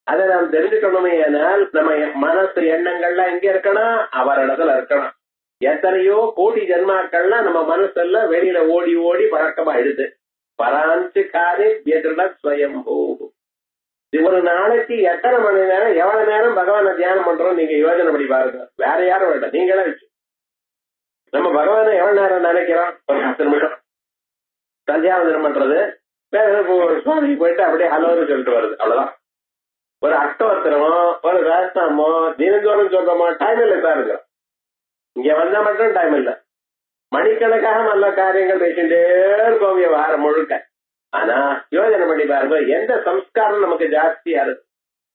அதை நாம் தெரிஞ்சுக்கணுமே. ஆனால் நம்ம மனசு எண்ணங்கள்லாம் எங்க இருக்கணும், அவரிடத்துல இருக்கணும். எத்தனையோ கோடி ஜென்மாக்கள்லாம் நம்ம மனசுல வெளியில ஓடி ஓடி பழக்கமா எடுத்து பராஞ்சு காரி ஸ்வயம்பூ. ஒரு நாளைக்கு எத்தனை மணி நேரம், எவ்வளவு நேரம் பகவானை தியானம் பண்றோம் நீங்க யோஜனை பண்ணி பாருங்க. வேற யாரும் வேண்டாம், நீங்களே வச்சு. நம்ம பகவானை எவ்வளவு நேரம் நினைக்கிறோம், ஒரு 10 நிமிஷம் சந்தியாவந்தனம் பண்றது, சுவாமிக்கு போயிட்டு அப்படியே ஹலோன்னு சொல்லிட்டு வருது, அவ்வளவுதான். ஒரு அஷ்டவர்த்தனமோ ஒரு ராஜஸ்தானமோ தினந்தோறும் சொல்றோமோ டைம் இல்லை சாருங்க. இங்க வந்தா மட்டும் டைம் இல்லை. மணிக்கணக்காக நல்ல காரியங்கள் பேசிட்டே இருக்கோம் வாரம் முழுக்க. ஆனா யோஜனை பண்ணி பாருங்க, எந்த சம்ஸ்காரம் நமக்கு ஜாஸ்தியா இருக்கு?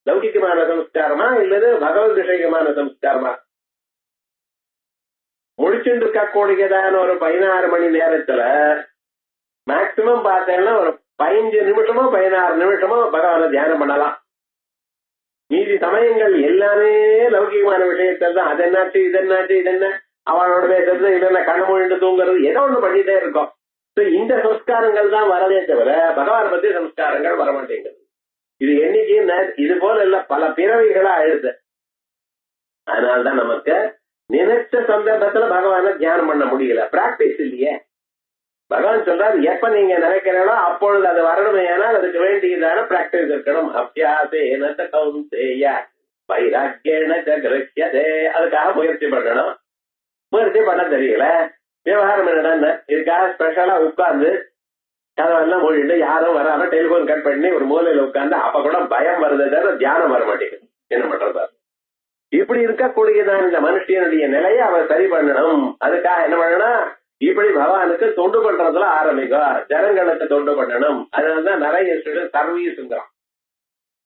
லௌகிகமான சம்ஸ்காரமா இல்லது பகவத் விஷயமான சம்ஸ்காரமா? முடிச்சுட்டு இருக்கக்கூடியதான ஒரு 16 மணி நேரத்துல மேக்சிமம் பார்த்தேன்னா ஒரு 15 நிமிஷமோ 16 நிமிஷமோ பகவான தியானம் பண்ணலாம். மீதி சமயங்கள் எல்லாமே லௌகிகமான விஷயத்தான். தான் அதென்னாச்சு இதென்னாச்சு இதென்ன அவனோட பேசுறது, இல்லைன்னா கண்ணு மொழிந்து தூங்குறது, ஏதோ ஒண்ணு பண்ணிட்டே இருக்கும். இந்த சம்ஸ்காரங்கள் தான் வரதே தவிர பகவான் பத்தி சம்ஸ்காரங்கள் வரமாட்டேங்குது. இது என்னைக்கு இது போல இல்ல, பல பிறவைகளா ஆயிடுது. அதனால்தான் நமக்கு நினைச்ச சந்தர்ப்பத்துல பகவான தியானம் பண்ண முடியல, பிராக்டிஸ் இல்லையே. பகவான் சொல்றாரு, எப்ப நீங்க நினைக்கிறீங்களோ அப்பொழுது அது வரணுமே. ஆனால் அதுக்கு வேண்டியதான பிராக்டிஸ் இருக்கணும். அபியாசேன கௌந்தேய வைராக்கியேன கிரஹ்யதே, அதுக்காக முயற்சி பண்ணணும். முயற்சி பண்ண தெரியல, விவகாரம் என்னடா, இதுக்காக ஸ்பெஷலா உட்கார்ந்து கதவெல்லாம் மூடிட்டு யாரும் வராம டெலிபோன் கட் பண்ணி ஒரு மூலையில உட்கார்ந்து அப்ப கூட பயம் வருது தவிர தியானம் வர மாட்டேங்குது. என்ன பண்றது? இப்படி இருக்கக்கூடியதான் இந்த மனுஷனுடைய நிலையை அவன் சரி பண்ணணும். அதுக்காக என்ன பண்ணணும், இப்படி பகவானுக்கு தொண்டு பண்றதுல ஆரம்பிக்கும், ஜனங்களுக்கு தொண்டு பண்ணணும். அதனாலதான் நிறைய சர்வீஸ்ங்கிறான்.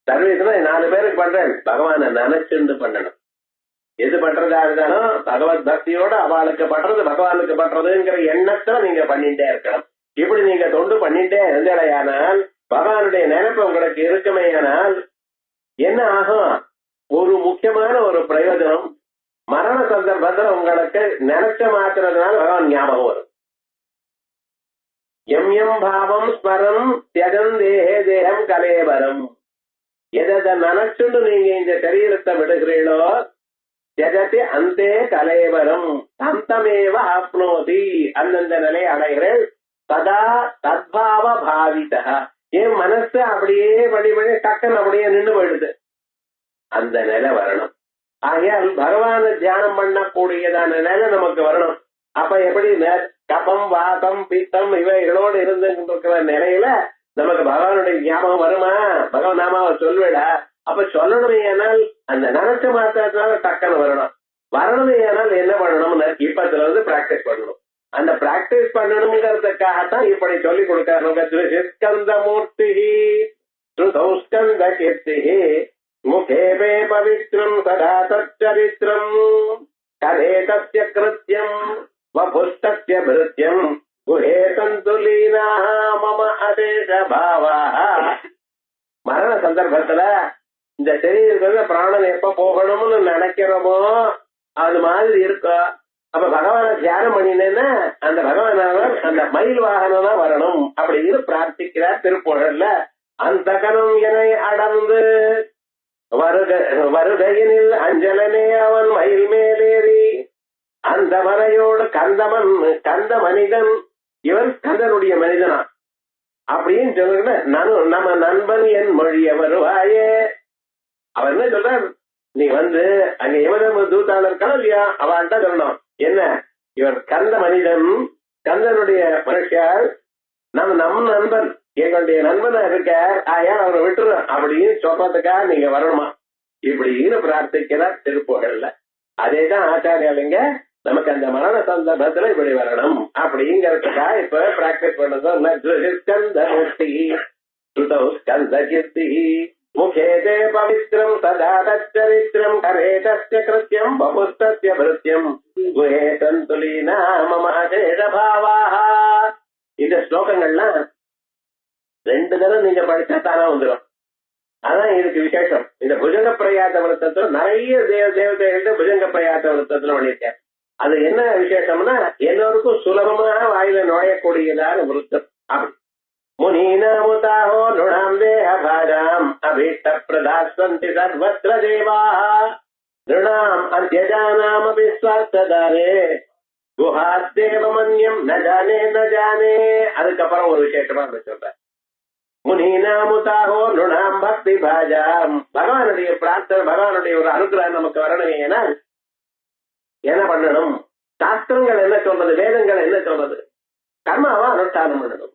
சர்வீஸ்னா 4 பேருக்கு பண்றேன், பகவானை நினைச்சுண்டு பண்ணணும். எது பண்றதா இருந்தாலும் பகவத் பக்தியோட அவளுக்கு பண்றது பகவானுக்கு பண்றதுங்கிற எண்ணத்துல நீங்க பண்ணிட்டே இருக்கணும். இப்படி நீங்க தொண்டு பண்ணிட்டே இருந்தேனால் பகவானுடைய நினைப்பு உங்களுக்கு இருக்குமே. ஆனால் என்ன ஆகும், ஒரு முக்கியமான ஒரு பிரயோஜனம், மரண சந்தர்ப்பத்தில் உங்களுக்கு நினைச்ச மாத்திரத்தினால பகவான் ஞாபகம் வரும். எம் எம் பாவம் ஸ்மரம் தியஜம் தேஹே தேகம் கலேபரம். எதை நினைச்சுண்டு நீங்க இந்த சரீரத்தை விடுகிறீர்களோ, ஜெகதி அந்தே கலேவரம் தந்தமேவ ஆப்னோதி, அந்தந்த நிலையை அடைகிறேன். சதா தத்பாவ பாவிதா, என் மனசு அப்படியே படி டக்குன்னு அப்படியே நின்று போயிடுது. அந்த நிலை வரணும். ஆகையால் பகவான தியானம் பண்ணக்கூடியதான நிலை நமக்கு வரணும். அப்ப எப்படி கபம் வாதம் பித்தம் இவைகளோடு இருந்துருக்கிற நிலையில நமக்கு பகவானுடைய ஞாபகம் வருமா? பகவான் நாமாவை சொல்வேடா. அப்ப சொல்லணுமே ஆனால் அந்த நினைச்ச மாத்திரத்தினால டக்குன்னு வரணுமே ஆனால் என்ன பண்ணணும்னு இப்பத்துல இருந்து பிராக்டிஸ் பண்ணணும். அந்த பிராக்டிஸ் பண்ணணுங்கிறதுக்காகத்தான் இப்படி சொல்லி கொடுக்காரு. ஸ்கந்த மூர்த்தி ஸ்கந்த கீர்த்தி முகேபே பவித்ரம் சதா தச்சரித்திரம் கலே தஸ்ய கிருத்யம் வபுஸ்தஸ்ய பிருத்யம் குஹே சந்துலீனா மம அசேஷ பாவாஹ. மரண சந்தர்ப்பத்துல இந்த சரீரத்துல பிராணன் எப்ப போகணும்னு நினைக்கிறோமோ அது மாதிரி இருக்கும். அப்ப பகவான தியானம் பண்ணினேன்னா அந்த பகவான் அந்த மயில் வாகனம் தான் வரணும் அப்படின்னு பிரார்த்திக்கிறார் திருப்புகழ்ல. அந்த கணம் என அடர்ந்து வருகையினில் அஞ்சலனே அவன் மயில் மேலேறி அந்த வரையோடு கந்த மனிதன், இவன் கந்தனுடைய மனிதனா அப்படின்னு சொல்லுங்க. நம்ம நண்பன் என் மொழிய வருவாயே. அவர் என்ன சொல்றார், நீ அங்க எவன தூத்தாளர் இருக்கானோ இல்லையா, அவன்கிட்ட சொல்லணும் என்ன, இவர் கந்த மனிதன், கந்தனுடைய மனுஷியார், நம் நண்பன், எங்களுடைய நண்பனா இருக்கார், ஆயால் அவரை விட்டுறோம் அப்படின்னு சொல்றதுக்காக நீங்க வரணுமா இப்படின்னு பிரார்த்திக்கிறார் திருப்புகழ்ல. அதேதான் ஆச்சாரியாலிங்க நமக்கு அந்த மரண சந்தர்ப்பத்துல இப்படி வரணும் அப்படிங்கறதுக்காக இப்ப பிராக்டிஸ் பண்ணது. ஸ்கந்த மூர்த்தி ஸ்கந்த கீர்த்தி முகேதே பவித்ரம் சதா தச்சரித்திரம் கரே தஸ்ய கிருத்யம் வபுஸ்தஸ்ய பிருத்யம் குஹே சந்துலீனா மம அசேஷ பாவாஹ. இந்த ஸ்லோகங்கள்லாம் 2 தடவை நீங்க படிச்சா தானா வந்துடும். அதான் இதுக்கு விசேஷம். இந்த புஜங்க பிரயாத்த விருத்தத்துல நிறைய தேவதைகள் புஜங்க பிரயாத்த விருத்தத்துல பண்ணியிருக்கேன். அது என்ன விசேஷம்னா எல்லோருக்கும் சுலபமாக வாயில நுழையக்கூடியதான விருத்தம். அப்படி முனீனாமுதாஹோ நுணாம் தேஹபாஜாம் அபீஷ்ட பிரதாஸ்வந்தி சர்வத்ர தேவாஹ ருணாம் அத்யஜானாம் அபிஸ்வார்த்ததாரே குஹாஸ்தேவ மன்யம் ந ஜானே. அதுக்கப்புறம் ஒரு விசேஷமா சொல்றேன். முனீனாமுதாஹோ நுணாம் பக்தி பாஜாம். பகவானுடைய பிரார்த்தனை, பகவானுடைய ஒரு அனுகிரகம் நமக்கு வரணும். ஏன்னா என்ன பண்ணணும், சாஸ்திரங்கள் என்ன சொல்றது, வேதங்கள் என்ன சொல்றது, கர்மாவா அனுஷ்டானம் பண்ணணும்.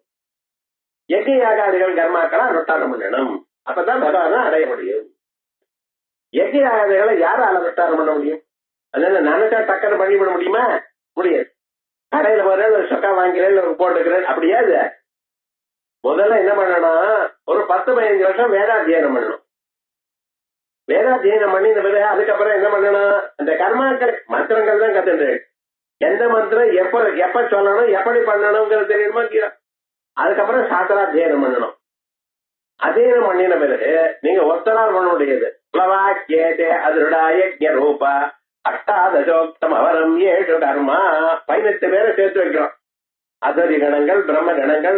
யஜ்ஞ யாகாதிகள் கர்மாக்களா அனுஷ்டானம் பண்ணணும். அப்பதான் பகவான அடைய முடியும். யஜ்ஞ யாகாதிகளை யாரால அனுஷ்டானம் பண்ண முடியும்? அதனால நினைச்சா டக்குன்னு பண்ணிவிட முடியுமா? முடியாது. கடையில போறேன், ஒரு சொக்கா வாங்கிறேன், ஒரு போட்டுக்கிறேன், அப்படியாது. முதல்ல என்ன பண்ணணும், ஒரு 10-15 வருஷம் வேதாத்தியனம் பண்ணணும். வேதாத்தியனம் பண்ணி இந்த பிறகு அதுக்கப்புறம் என்ன பண்ணணும், அந்த கர்மாக்கள் மந்திரங்கள் தான் கத்துட்டு, எந்த மந்திரம் எப்ப சொல்லணும், எப்படி பண்ணணுங்கிறது தெரியுமா? அதுக்கப்புறம் சாஸ்திராத்தியனம் பண்ணணும். அத்தியனம் பண்ணின பிறகு நீங்க ஒத்தனால் பண்ண முடியாது. பிளவாக்கியதே அதிருடாய ரூபா அஷ்டாதசோக்தம் அவரம் ஏழு கர்மா. 18 பேரை சேர்த்து வைக்கிறோம். அசரி கணங்கள், பிரம்ம கணங்கள்,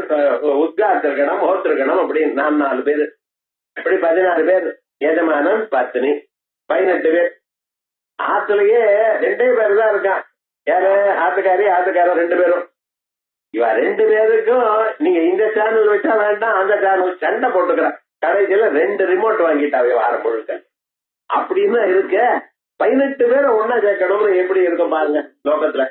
உத்காத்திர கணம், ஹோத்திர கணம், அப்படின்னு 4 பேரு, இப்படி 14 பேர். எஜமானன் பத்னி 18 பேர். ஆத்துலயே 2 பேர் தான் இருக்கான். யாரு? ஆத்துக்காரர் 2 பேரும். இவ 2 பேருக்கும் நீங்க இந்த சேனல் வச்சா வேண்டாம், அந்த சேனல் சண்டை போட்டுக்கிறான். கடைசியில 2 ரிமோட் வாங்கிட்டாவே வாரம் முழுக்க. அப்படின்னு இருக்க 18 பேரை ஒன்னா சேர்க்கணும்னு எப்படி இருக்கும் பாருங்க லோகத்துல.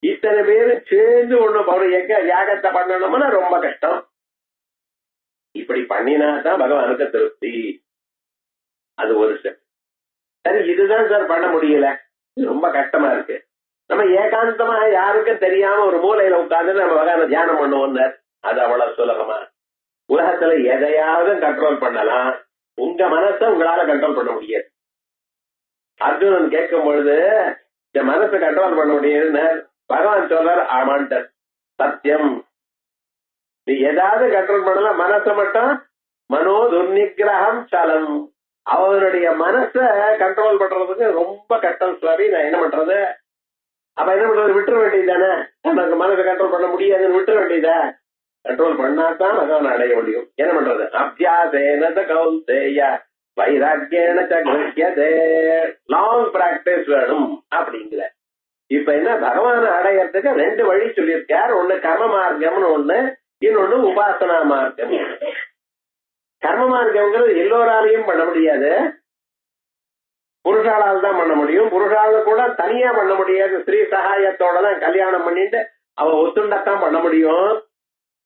இத்தனை பேரு சேர்ந்து ஒண்ணு யாகத்தை பண்ணணும்னா ரொம்ப கஷ்டம். இப்படி பண்ணினாதான் பகவானுக்கு திருப்தி. அது ஒரு ஸ்டெப். சரி, இதுதான் சார் பண்ண முடியல, ரொம்ப கஷ்டமா இருக்கு. நம்ம ஏகாந்தமா யாருக்கும் தெரியாம ஒரு மூலையில உட்கார்ந்து நம்ம பகவான தியானம் பண்ணுவோம். அது அவ்வளவு சுலபமா? உலகத்துல எதையாவது கண்ட்ரோல் பண்ணலாம், உங்க மனசை உங்களால கண்ட்ரோல் பண்ண முடியாது. அர்ஜுனன் கேட்கும் பொழுது இந்த மனசை கண்ட்ரோல் பண்ண முடியாதுன்னு பகவான் சொல்றார். ஆமான்ட்ட சத்தியம், நீ ஏதாவது கண்ட்ரோல் பண்ணலாம், மனசை மட்டும் மனோ துர்நிகிரகம் சலம், அவனுடைய மனச கண்ட்ரோல் பண்றதுக்கு ரொம்ப கஷ்டம் சுவாமி. நான் என்ன பண்றது? அப்ப என்ன பண்றது? விட்டுற வேண்டியதானே. எனக்கு மனசை கண்ட்ரோல் பண்ண முடியாதுன்னு விட்டுற வேண்டியதா? கண்ட்ரோல் பண்ணாதான் பகவான் அடைய முடியும். என்ன பண்றது? அபியாசேன கௌந்தேய வைராக்கியேன கிருஹ்யதே. லாங் பிராக்டிஸ் வேணும் அப்படிங்கிற. இப்ப என்ன, பகவான அடையறதுக்கு ரெண்டு வழி சொல்லியிருக்கார். ஒண்ணு கர்ம மார்க்கம்னு ஒண்ணு, இன்னொன்னு உபாசனா மார்க்கம். கர்ம மார்க்கம்ங்கிறது எல்லோராலையும் பண்ண முடியாது, புருஷாலால் தான் பண்ண முடியும். புருஷால கூட தனியா பண்ண முடியாது, ஸ்ரீ சகாயத்தோட தான் கல்யாணம் பண்ணிட்டு அவ ஒத்துண்டத்தான் பண்ண முடியும்.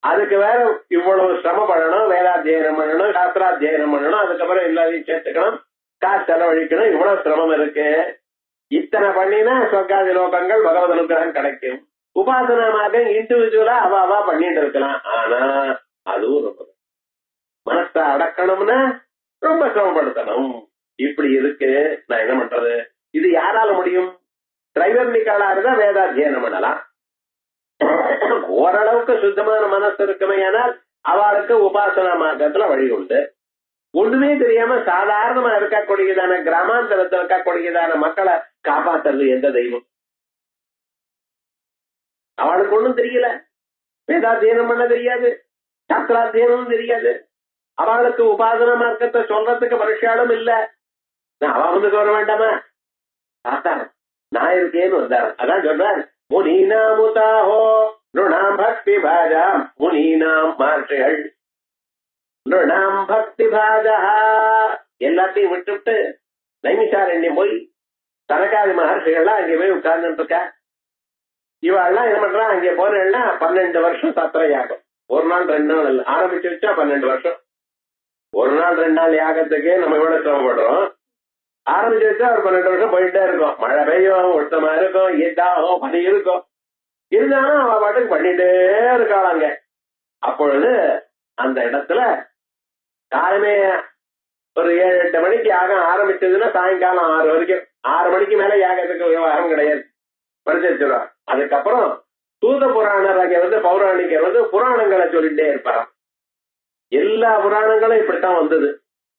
அதுக்கு வேற இவ்வளவு சிரமப்படணும், வேதாத்தியனம் பண்ணணும், சாஸ்திராத்தியனம் பண்ணணும், அதுக்கப்புறம் எல்லாத்தையும் சேர்த்துக்கணும், காசு செலவழிக்கணும், இவ்வளவு சிரமம் இருக்கு. இத்தனை பண்ணினா சொர்க்காதி லோகங்கள் பகவத் அனுகிரகம் கிடைக்கும். உபாசனா மார்க்கம் இண்டிவிஜுவலா அவ பண்ணிட்டு இருக்கலாம். ஆனா அதுவும் ரொம்ப மனசை அடக்கணும்னா ரொம்ப சிரமப்படுத்தணும். இப்படி இருக்கு. நான் என்ன பண்றது? இது யாரால முடியும்? திரைவர்ணிக்காளா இருந்தா வேதாத்தியனம் பண்ணலாம். ஓரளவுக்கு சுத்தமான மனசு இருக்குமே, ஆனால் அவளுக்கு உபாசனா மார்க்கத்துல வழி உண்டு. ஒண்ணுமே தெரியாம சாதாரணமா இருக்கக்கூடியதான கிராமாந்தரத்தில் இருக்கக்கூடியதான மக்களை காப்பாத்துறது எந்த தெய்வம்? அவளுக்கு ஒண்ணும் தெரியல, வேதாத்தியனம் பண்ண தெரியாது, சாஸ்திராத்தியனமும் தெரியாது. அவளுக்கு உபாசன மார்க்கத்தை சொல்றதுக்கு மனுஷாலும் இல்ல. அவ வந்து வர வேண்டாமா? பார்த்தாரு, நான் இருக்கேன்னு வந்தாரு. அதான் சொல்றேன், முனீனாமுதாஹோ நுணாம் பக்தி பாஜா. முனீனாம் மகர்ஷிகள் நுணாம் பக்தி பாஜா எல்லாத்தையும் விட்டுவிட்டு நைமிஷாரண்யம் போய் தனக்காதி மகர்ஷிகள்லாம் அங்கே போய் உட்கார்ந்துட்டு இருக்கா. இவாள்லாம் என்ன பண்றா? அங்கே போனா 12 வருஷம் சத்திரையாகும். ஒரு நாள் 2 நாள் இல்ல, ஆரம்பிச்சு வச்சா 12 வருஷம். ஒரு நாள் 2 நாள் யாகத்துக்கே நம்ம இவ்வளவு சிரமப்படுறோம். ஆரம்பிச்சு வச்சா ஒரு 12 வருஷம் போயிட்டே இருக்கும். மழை பெய்யும், உஷ்டமா இருக்கும், ஈட்டாகும், பனி இருக்கும். இருந்தாலும் அவ பாட்டுக்கு பண்ணிட்டே இருக்காளாங்க. அப்பொழுது அந்த இடத்துல காலமே ஒரு 7-8 மணிக்கு யாகம் ஆரம்பிச்சதுன்னா சாயங்காலம் 6 வரைக்கும், 6 மணிக்கு மேல யாகத்துக்கு விவகாரம் கிடையாது, பரிசரிச்சிருவா. அதுக்கப்புறம் தூத புராணர் அங்க பௌராணிகர் புராணங்களை சொல்லிட்டே இருப்பாராம். எல்லா புராணங்களும் இப்படித்தான் வந்தது.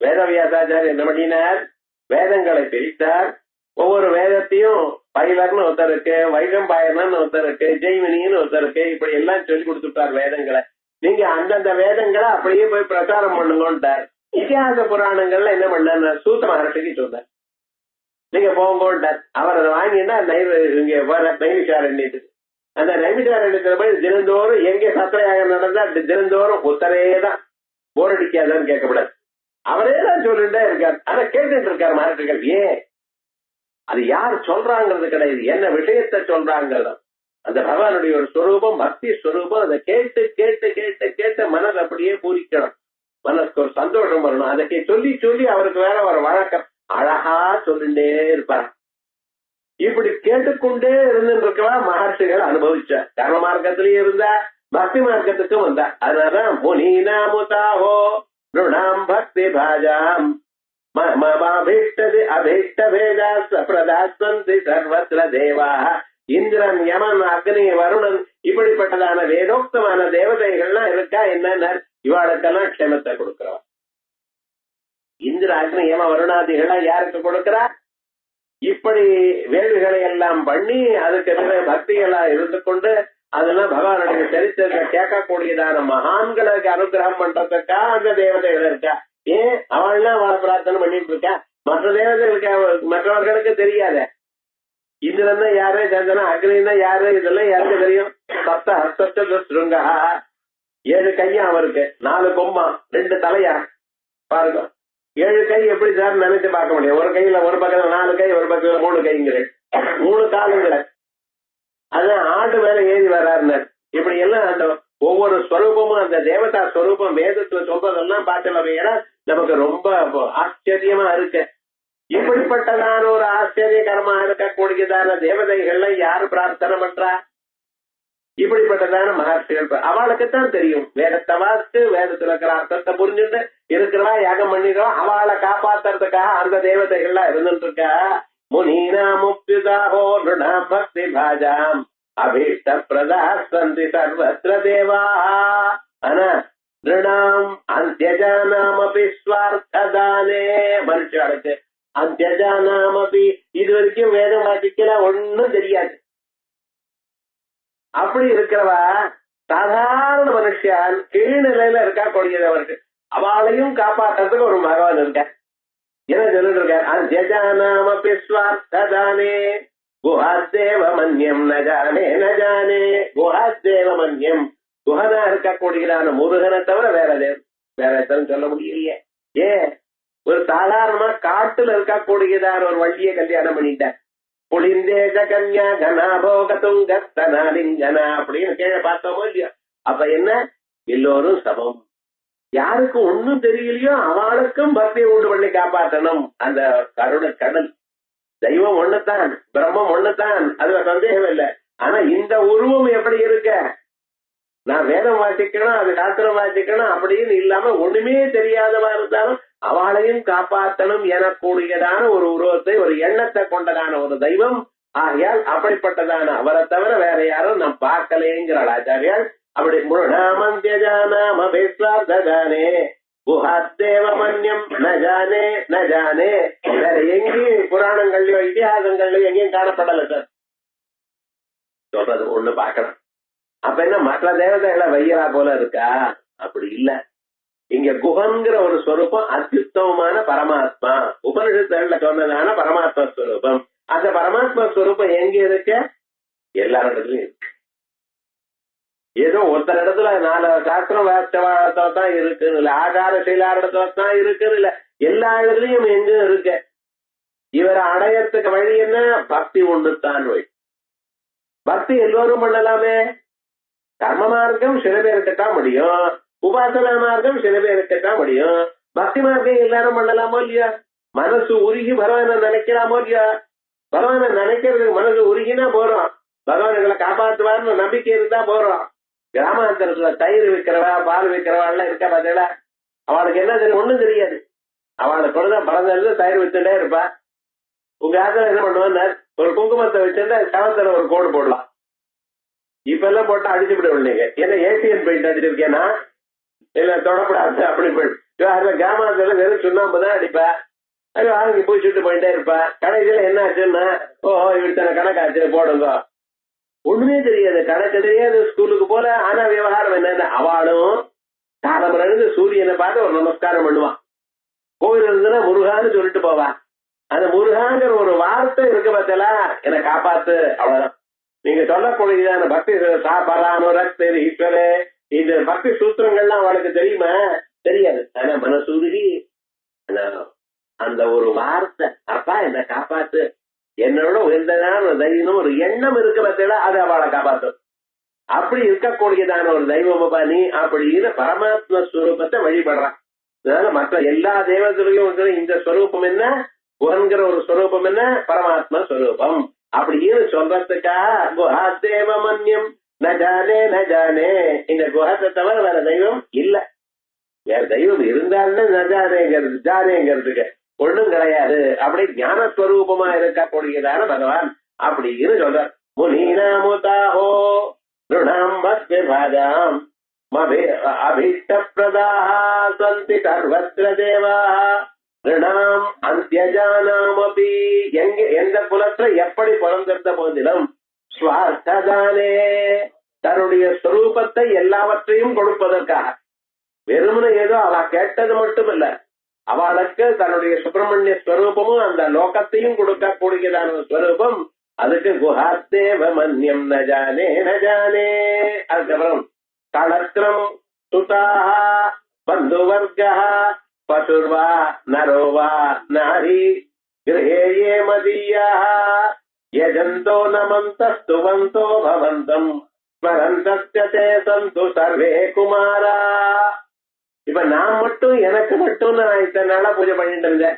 வேதவியாசாச்சாரியர் என்ன பண்ணினார்? வேதங்களை பிரித்தார். ஒவ்வொரு வேதத்தையும் பைலர்னு ஒருத்தருக்கு, வைகம்பாயர்னு ஒருத்தருக்கு, ஜெய்மினின்னு ஒருத்தருக்கு, இப்படி எல்லாம் சொல்லி கொடுத்துட்டார் வேதங்களை. நீங்க அந்தந்த வேதங்களை அப்படியே போய் பிரச்சாரம் பண்ணுங்கன்ட்டார். இதிகாச புராணங்கள்ல என்ன பண்ணார்? சூத்த மகர்ஷிக்கு சொன்னார், நீங்க போங்கோன்ட்டார். அவர் அதை வாங்கினா இங்க நைமிஷாரண்யத்துக்கு. அந்த நைமிஷாரண்யத்துல போய் தினந்தோறும் எங்க சத்திரையாக நடந்தா தினந்தோறும் உத்தரையேதான், போர் அடிக்காதான்னு கேட்கக்கூடாது. அவரே தான் சொல்லிட்டே இருக்கார். ஆனா கேட்டுட்டு இருக்காரு மகர்ஷிகள். ஏன்? அது யார் சொல்றாங்கிறது கிடையாது, என்ன விஷயத்த சொல்றாங்கிறது. அந்த பகவானுடைய ஒரு ஸ்வரூபம், பக்தி ஸ்வரூபம். அதை கேட்டு கேட்டு கேட்டு கேட்டு மனது அப்படியே பூரிக்கணும், மனசுக்கு ஒரு சந்தோஷம் வரணும். அதை சொல்லி சொல்லி அவருக்கு வேற ஒரு வழக்கம், அழகா சொல்லிட்டே இருப்பார். இப்படி கேட்டுக்கொண்டே இருந்துருக்கவா மகர்ஷிகள் அனுபவிச்சார். கர்ம மார்க்கத்திலேயே இருந்தா, பக்தி மார்க்கத்துக்கும் வந்தா. அதனாலதான் முனீனாமுதாஹோ நுணாம் பக்தி பாஜாம் அபீஷ்ட பேதாஸ் பிரதாஸ்வந்தி சர்வத்ர தேவா. இந்திரன், யமன், அக்னி, வருணன், இப்படிப்பட்டதான வேதோக்தமான தேவதைகள்லாம் இருக்கா. என்னன்னா இவாளுக்கெல்லாம் க்ஷேமத்தை கொடுக்கிறவா. இந்திர, அக்னி, யம, வருணாதிகள்லாம் யாருக்கு கொடுக்கிறா? இப்படி வேள்விகளை எல்லாம் பண்ணி அதுக்கு பக்திகளா இருந்து கொண்டு அதெல்லாம் பகவானுடைய சரித்திரத்தை கேட்கக்கூடியதான மகான்களுக்கு அனுகிரகம் பண்றதுக்கா அந்த தேவதைகள் இருக்கா. ஏன் அவள்லாம் அவளை பிரார்த்தனை பண்ணிட்டு இருக்கா? மற்ற தேவதைகளுக்கு மற்றவர்களுக்கு தெரியாத. இந்திரன் யாரு, சந்தனா, அக்னின்னா யாரு, இதெல்லாம் யாருக்கு தெரியும்? சப்த ஹஸ்த சுருங்கா, 7 கையா அவருக்கு, 4 கொம்பா, 2 தலையா. பாருங்க, 7 கை எப்படி சார் நினைச்சு பார்க்க முடியும்? ஒரு கையில ஒரு பக்கத்துல 4 கை, ஒரு பக்கத்துல 3 கைங்கிற, 3 காலுங்கிற. அதான் ஆண்டு மேல ஏறி வர்றாருன்னு. இப்படி எல்லாம் அந்த ஒவ்வொரு ஸ்வரூபமும், அந்த தேவதா ஸ்வரூபம் வேதத்துல சொல்றதெல்லாம் பார்த்தோம்னா நமக்கு ரொம்ப ஆச்சரியமா இருக்கு. இப்படிப்பட்டதான ஒரு ஆச்சரியகரமா இருக்கக்கூடியதான தேவதைகள்ல யாரு பிரார்த்தனை பண்றா? இப்படிப்பட்டதான மகர்ஷிகள். அவளுக்குத்தான் தெரியும், வேதத்தை வாசித்து வேதத்துல இருக்கிற அர்த்தத்தை புரிஞ்சுட்டு இருக்கிறவா யாகம் பண்ணிடுவா. அவளை காப்பாத்துறதுக்காக அந்த தேவதைகள்லாம் இருந்துட்டு இருக்கா. முனீனா முக்திதாஹோ நுணாம் பக்தி பாஜாம் அபீஷ்ட பிரதாஸ்வந்தி சர்வத்ர தேவா. ஆனா நிருணாம் அந்தியஜானாமபி ஸ்வார்த்ததானே. மனுஷனுக்கு அந்தியஜானாமபி இது வரைக்கும் வேதம் வாசிக்கலாம் ஒன்னும் தெரியாது. அப்படி இருக்கிறவா சாதாரண மனுஷன் கீழ்நிலையில இருக்கா கூடியவருக்கு அவளையும் காப்பாற்றுறதுக்கு ஒரு பகவான் இருக்க. என்ன சொல்லிட்டு இருக்கார்? அந்தியஜானாமபி ஸ்வார்த்ததானே குஹாத்தேவ மன்யம் நஜானே நஜானே. குஹாத்தேவ மன்யம் குஹனா இருக்கக்கூடியதான முருகனை தவிர வேற எதுவும் சொல்ல முடியலையே. ஏன்? ஒரு சாதாரணமா காட்டுல இருக்கக்கூடியதான ஒரு வள்ளிய கல்யாணம் பண்ணிட்டார். புளிந்தேஜ கன்யா கனாபோகத்துங்கத்தனாலிங்கனா அப்படின்னு கீழே பார்த்தோமோ இல்லையோ. அப்ப என்ன? எல்லோரும் சமம். யாருக்கு ஒண்ணும் தெரியலையோ அவளுக்கும் பக்தியை உண்டு பண்ணி காப்பாற்றணும். அந்த கருணை கடல் தெய்வம் ஒண்ணுதான், பிரம்மம் ஒண்ணுதான், அதுல சந்தேகம் இல்லை. ஆனா இந்த உருவம் எப்படி இருக்க? நான் வேதம் வாசிக்கணும், அது சாஸ்திரம் வாசிக்கணும் அப்படின்னு இல்லாம ஒண்ணுமே தெரியாதவா இருந்தாலும் அவளையும் காப்பாற்றணும் எனக்கூடியதான ஒரு உருவத்தை, ஒரு எண்ணத்தை கொண்டதான ஒரு தெய்வம். ஆகையால் அப்படிப்பட்டதான அவரை தவிர வேற யாரும் நான் பார்க்கலேங்கிறாள் ஆச்சாரியால். அப்படி முருகாமந்தியஜானே குஹாத்தேவ மன்யம் நஜானே நஜானே. வேற எங்கேயும் புராணங்கள்லயோ இதிகாசங்கள்லயோ எங்கேயும் காணப்படல சார். சொல்றது ஒண்ணு பார்க்கணும். அப்ப என்ன மற்ற தேவதைகளை வையரா போல இருக்கா? அப்படி இல்ல. இங்க குஹன்கிற ஒரு ஸ்வரூபம் அத்யுத்தமமான பரமாத்மா. உபனிஷத்துல சொன்னதான பரமாத்மா ஸ்வரூபம். அந்த பரமாத்மா ஸ்வரூபம் எங்க இருக்க? எல்லா இடத்துலயும் இருக்கு. ஏதோ ஒருத்தர் இடத்துல 4 சாஸ்திரம் வாஸ்தவத்தான் இருக்குன்னு இல்ல, ஆகார செயலாடத்தான் இருக்குன்னு இல்ல, எல்லா இடத்துலயும் எங்க இருக்க. இவரை அடையறதுக்கு வழி என்ன? பக்தி ஒண்ணுத்தான் வழி. பக்தி எல்லோரும் பண்ணலாமே. கர்ம மார்க்கம் சில பேருக்குத்தான் முடியும், உபாசனா மார்க்கம் சில பேருக்குத்தான் முடியும். பக்தி மார்க்கம் எல்லாரும் பண்ணலாமோ இல்லையா? மனசு உருகி பகவான நினைக்கலாமோ இல்லையா? பகவான நினைக்கிறதுக்கு மனசு உருகினா போறோம். பகவான்களை காப்பாற்றுவார்னு நம்பிக்கை இருந்தா போறோம். கிராமாந்தரத்துல தயிர் விற்கிறவா, பால் விற்கிறவா எல்லாம் இருக்கா பார்த்தீங்களா? அவளுக்கு என்ன தெரியும்? ஒண்ணும் தெரியாது. அவளுக்கு பொழுதுதான் பழந்தா தயிர் வித்துட்டே இருப்பா. உங்க ஆத்துல என்ன பண்ணுவான்னு ஒரு குங்குமத்தை வச்சிருந்தா சவத்துல ஒரு கோடு போடலாம். இப்ப எல்லாம் போட்டா அடிச்சு விட விடுங்க. ஏன்னா ஏசியன் பெயிண்ட் அடிச்சிருக்கேன்னா இல்ல தொடப்படாது அப்படி போயிட்டு அதுல கிராமத்துல வெறும் சுண்ணாம்புதான் அடிப்பா. அது ஆளுங்க பூச்சிட்டு போயிட்டே இருப்பா. கடைசியில என்ன ஆச்சுன்னா, ஓஹோ இத்தனை கணக்காச்சு போடுங்க. ஒண்ணுமே தெரியாது, கணக்கு தெரியாது, ஸ்கூலுக்கு போல. ஆனா விவகாரம் என்ன? அவளும் காலமிருந்து சூரியனை பார்த்து ஒரு நமஸ்காரம் பண்ணுவான். கோவில் இருந்துன்னா முருகான்னு சொல்லிட்டு போவா. அந்த முருகாங்கிற ஒரு வார்த்தை இருக்கு பார்த்தல, என்னை காப்பாத்து, அவ்வளவுதான். நீங்க சொல்லக்கூடியதான பக்தி சாப்பரானுரக்தி ஈஸ்வரே, இந்த பக்தி சூத்திரங்கள்லாம் அவளுக்கு தெரியுமா? தெரியாது. ஆனா மனசூருகி அந்த ஒரு வார்த்தை, அப்பா என்னை காப்பாத்து, என்னோட உயர்ந்ததான ஒரு தெய்வம், ஒரு எண்ணம் இருக்கு பார்த்தா அது அவளை காப்பாத்தும். அப்படி இருக்கக்கூடியதான ஒரு தெய்வம் நீ அப்படின்னு பரமாத்மா ஸ்வரூபத்தை வழிபடுறான். அதனால மற்ற எல்லா தேவதையும் இந்த ஸ்வரூபம் என்ன, குஹன்கிற ஒரு ஸ்வரூபம் என்ன, பரமாத்மா ஸ்வரூபம் அப்படின்னு சொல்றதுக்காக குஹாத்தேவ மன்யம் நஜானே நஜானே. இந்த குஹத்தை தவிர வேற தெய்வம் இல்ல. வேற தெய்வம் இருந்தாலும் நஜானேங்கிறது ஜானேங்கிறதுக்கு ஒண்ணும் கிடையாது. அப்படி ஞானஸ்வரூபமா இருக்கக்கூடியதான பகவான் அப்படின்னு சொல்ற. முனீனாமுதாஹோ ருணாம் பக்தி பாஜாம் அபீஷ்ட பிரதாக சந்தி சர்வத்ர தேவாஹ ருணாம் அந்தியஜானாமபி. எந்த குலத்துல எப்படி பிறந்திருந்த போதிலும் ஸ்வார்த்ததானே தன்னுடைய ஸ்வரூபத்தை எல்லாவற்றையும் கொடுப்பதற்காக, வெறுமனே ஏதோ அவ கேட்டது மட்டும் இல்ல, அவளுக்கு தன்னுடைய சுப்பிரமணிய ஸ்வரூபமும் அந்த லோகத்தையும் கொடுக்கக்கூடியதான ஸ்வரூபம். அதுக்கு குஹாத்தேவ மன்யம் நஜானே நஜானே. அதுக்கப்புறம் களத்திரம் சுதாக பந்துவர்கா பசுர்வா நரோவா நாரி கிரஹே மதீயாஹ யஜந்தோ நமந்தஸ்துவந்தோ பவந்தம் ஸ்மரந்தஸ்ய சந்து சர்வே குமாரா. இப்ப நான் மட்டும் எனக்கு மட்டும் நான் இத்தனை நாளா பூஜை பண்ணிட்டு இருந்தேன்.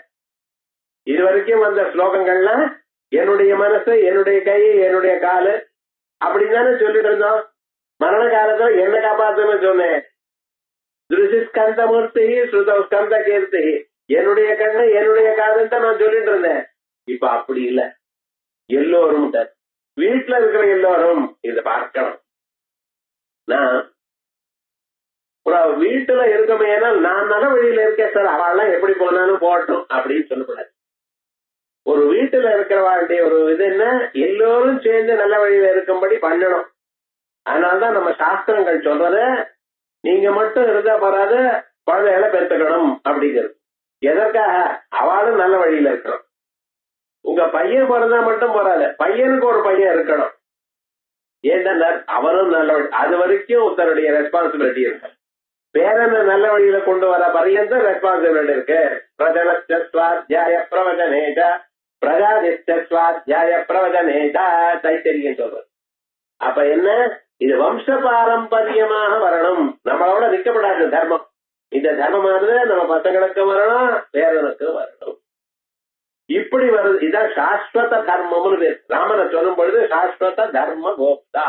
இது வரைக்கும் வந்த ஸ்லோகங்கள்லாம் என்னுடைய மனசு, என்னுடைய கை, என்னுடைய காலு அப்படின்னு தானே சொல்லிட்டு இருந்தோம். மரண காலத்துல என்ன காப்பாத்துன்னு சொன்னேன். திருஷி ஸ்கந்த மூர்த்தி ஸ்ருத ஸ்கந்த கீர்த்தி, என்னுடைய கண்ணு என்னுடைய காதுன்னு தான் நான் சொல்லிட்டு இருந்தேன். இப்ப அப்படி இல்ல, எல்லோரும் வீட்டுல இருக்கிற எல்லோரும் இதை பார்க்கணும். நான் ஒரு வீட்டுல இருக்கமே ஏன்னால் நான் நல்ல வழியில இருக்கேன் சார், அவள்லாம் எப்படி போனாலும் போகட்டும் அப்படின்னு சொல்லக்கூடாது. ஒரு வீட்டுல இருக்கிறவாளுடைய ஒரு இது என்ன, எல்லோரும் சேர்ந்து நல்ல வழியில இருக்கும்படி பண்ணணும். அதனால்தான் நம்ம சாஸ்திரங்கள் சொல்றது, நீங்க மட்டும் இருந்தா போறாது, குழந்தைகளை பெற்றுக்கணும் அப்படிங்கிறது. எதற்காக? அவளும் நல்ல வழியில இருக்கணும். உங்க பையன் பிறந்தா மட்டும் போறாது, பையனுக்கு ஒரு பையன் இருக்கணும். ஏன்னா அவனும் நல்ல வழி, அது வரைக்கும் தன்னுடைய ரெஸ்பான்சிபிலிட்டி இருக்கு. பேரனை நல்ல வழியில கொண்டு வர பரியந்த ரெஸ்பான்சிபிலிட்டி இருக்கு. பிரஜனஸ்வாத்தியாய பிரவச்சனேஜ பிரஜாதிஸ்வாத்தியாய பிரவச்சனேஜ தைத்தரியம் சொல்றது. அப்ப என்ன, இது வம்ச பாரம்பரியமாக வரணும், நம்மளோட நிக்கப்படாத தர்மம். இந்த தர்மமானது நம்ம பசங்களுக்கு வரணும், பேரனுக்கு வரணும். இப்படி வருது. இதான் சாஸ்வத தர்மம்னு பேர். ராமனை சொல்லும் பொழுது சாஸ்வத தர்ம கோப்தா,